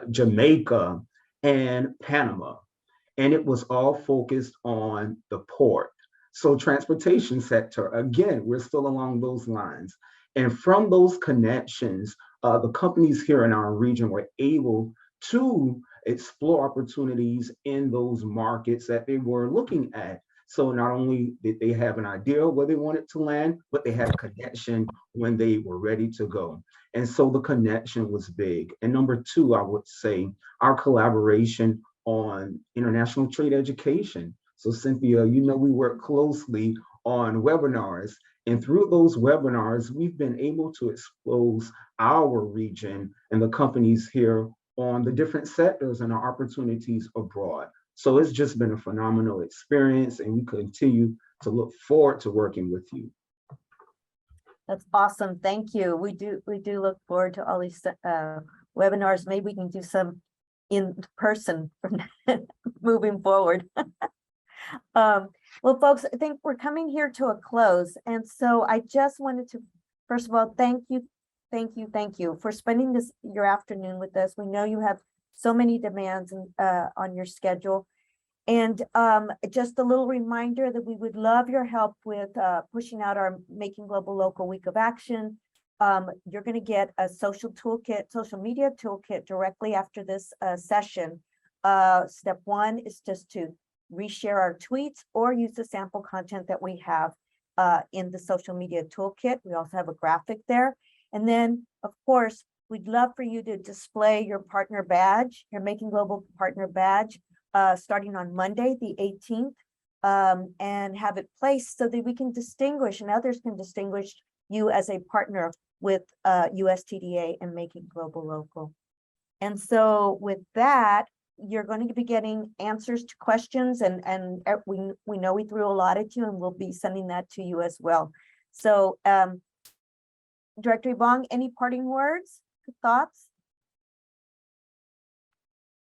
Jamaica, and Panama. And it was all focused on the port. So transportation sector, again, we're still along those lines. And from those connections, the companies here in our region were able to explore opportunities in those markets that they were looking at. So not only did they have an idea where they wanted to land, but they had a connection when they were ready to go. And so the connection was big. And number two, I would say our collaboration on international trade education. So Cynthia, you know, we work closely on webinars, and through those webinars, we've been able to expose our region and the companies here on the different sectors and our opportunities abroad. So it's just been a phenomenal experience, and we continue to look forward to working with you. That's awesome. Thank you. We do look forward to all these webinars. Maybe we can do some in person moving forward. Well, folks, I think we're coming here to a close. And so I just wanted to, first of all, thank you for spending your afternoon with us. We know you have so many demands on your schedule. And just a little reminder that we would love your help with pushing out our Making Global Local Week of Action. You're going to get a social media toolkit directly after this session. Step one is just to reshare our tweets or use the sample content that we have in the social media toolkit. We also have a graphic there. And then, of course, we'd love for you to display your partner badge, your Making Global Partner Badge, starting on Monday, the 18th, and have it placed so that we can distinguish and others can distinguish you as a partner with USTDA and Making Global Local. And so with that, you're going to be getting answers to questions, and we know we threw a lot at you, and we'll be sending that to you as well. So Director Ebong, any parting words, thoughts?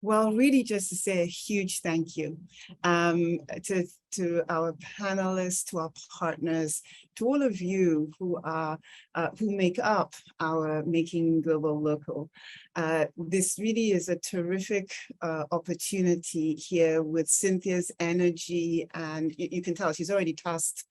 Well, really just to say a huge thank you to our panelists, to our partners, to all of you who make up our Making Global Local. This really is a terrific opportunity here with Cynthia's energy, and you can tell she's already tasked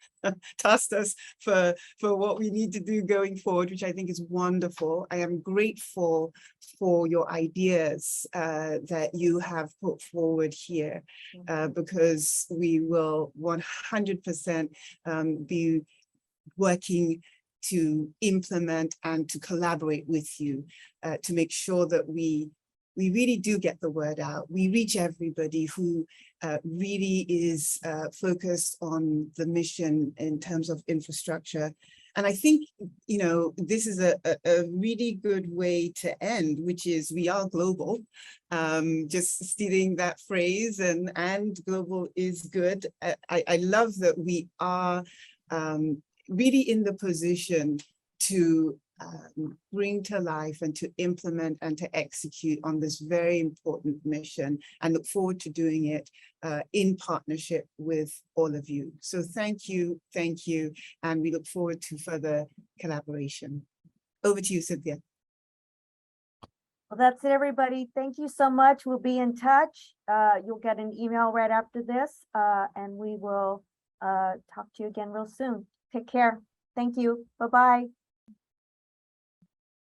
us for what we need to do going forward, which I think is wonderful. I am grateful for your ideas that you have put forward here, because we will 100% be working to implement and to collaborate with you to make sure that we really do get the word out. We reach everybody who really is focused on the mission in terms of infrastructure. And I think, you know, this is a really good way to end, which is we are global. Just stealing that phrase, and global is good. I love that we are really in the position to bring to life and to implement and to execute on this very important mission, and look forward to doing it in partnership with all of you. So thank you, and we look forward to further collaboration. Over to you, Cynthia. Well, that's it, everybody. Thank you so much. We'll be in touch. You'll get an email right after this, and we will talk to you again real soon. Take care. Thank you. Bye-bye.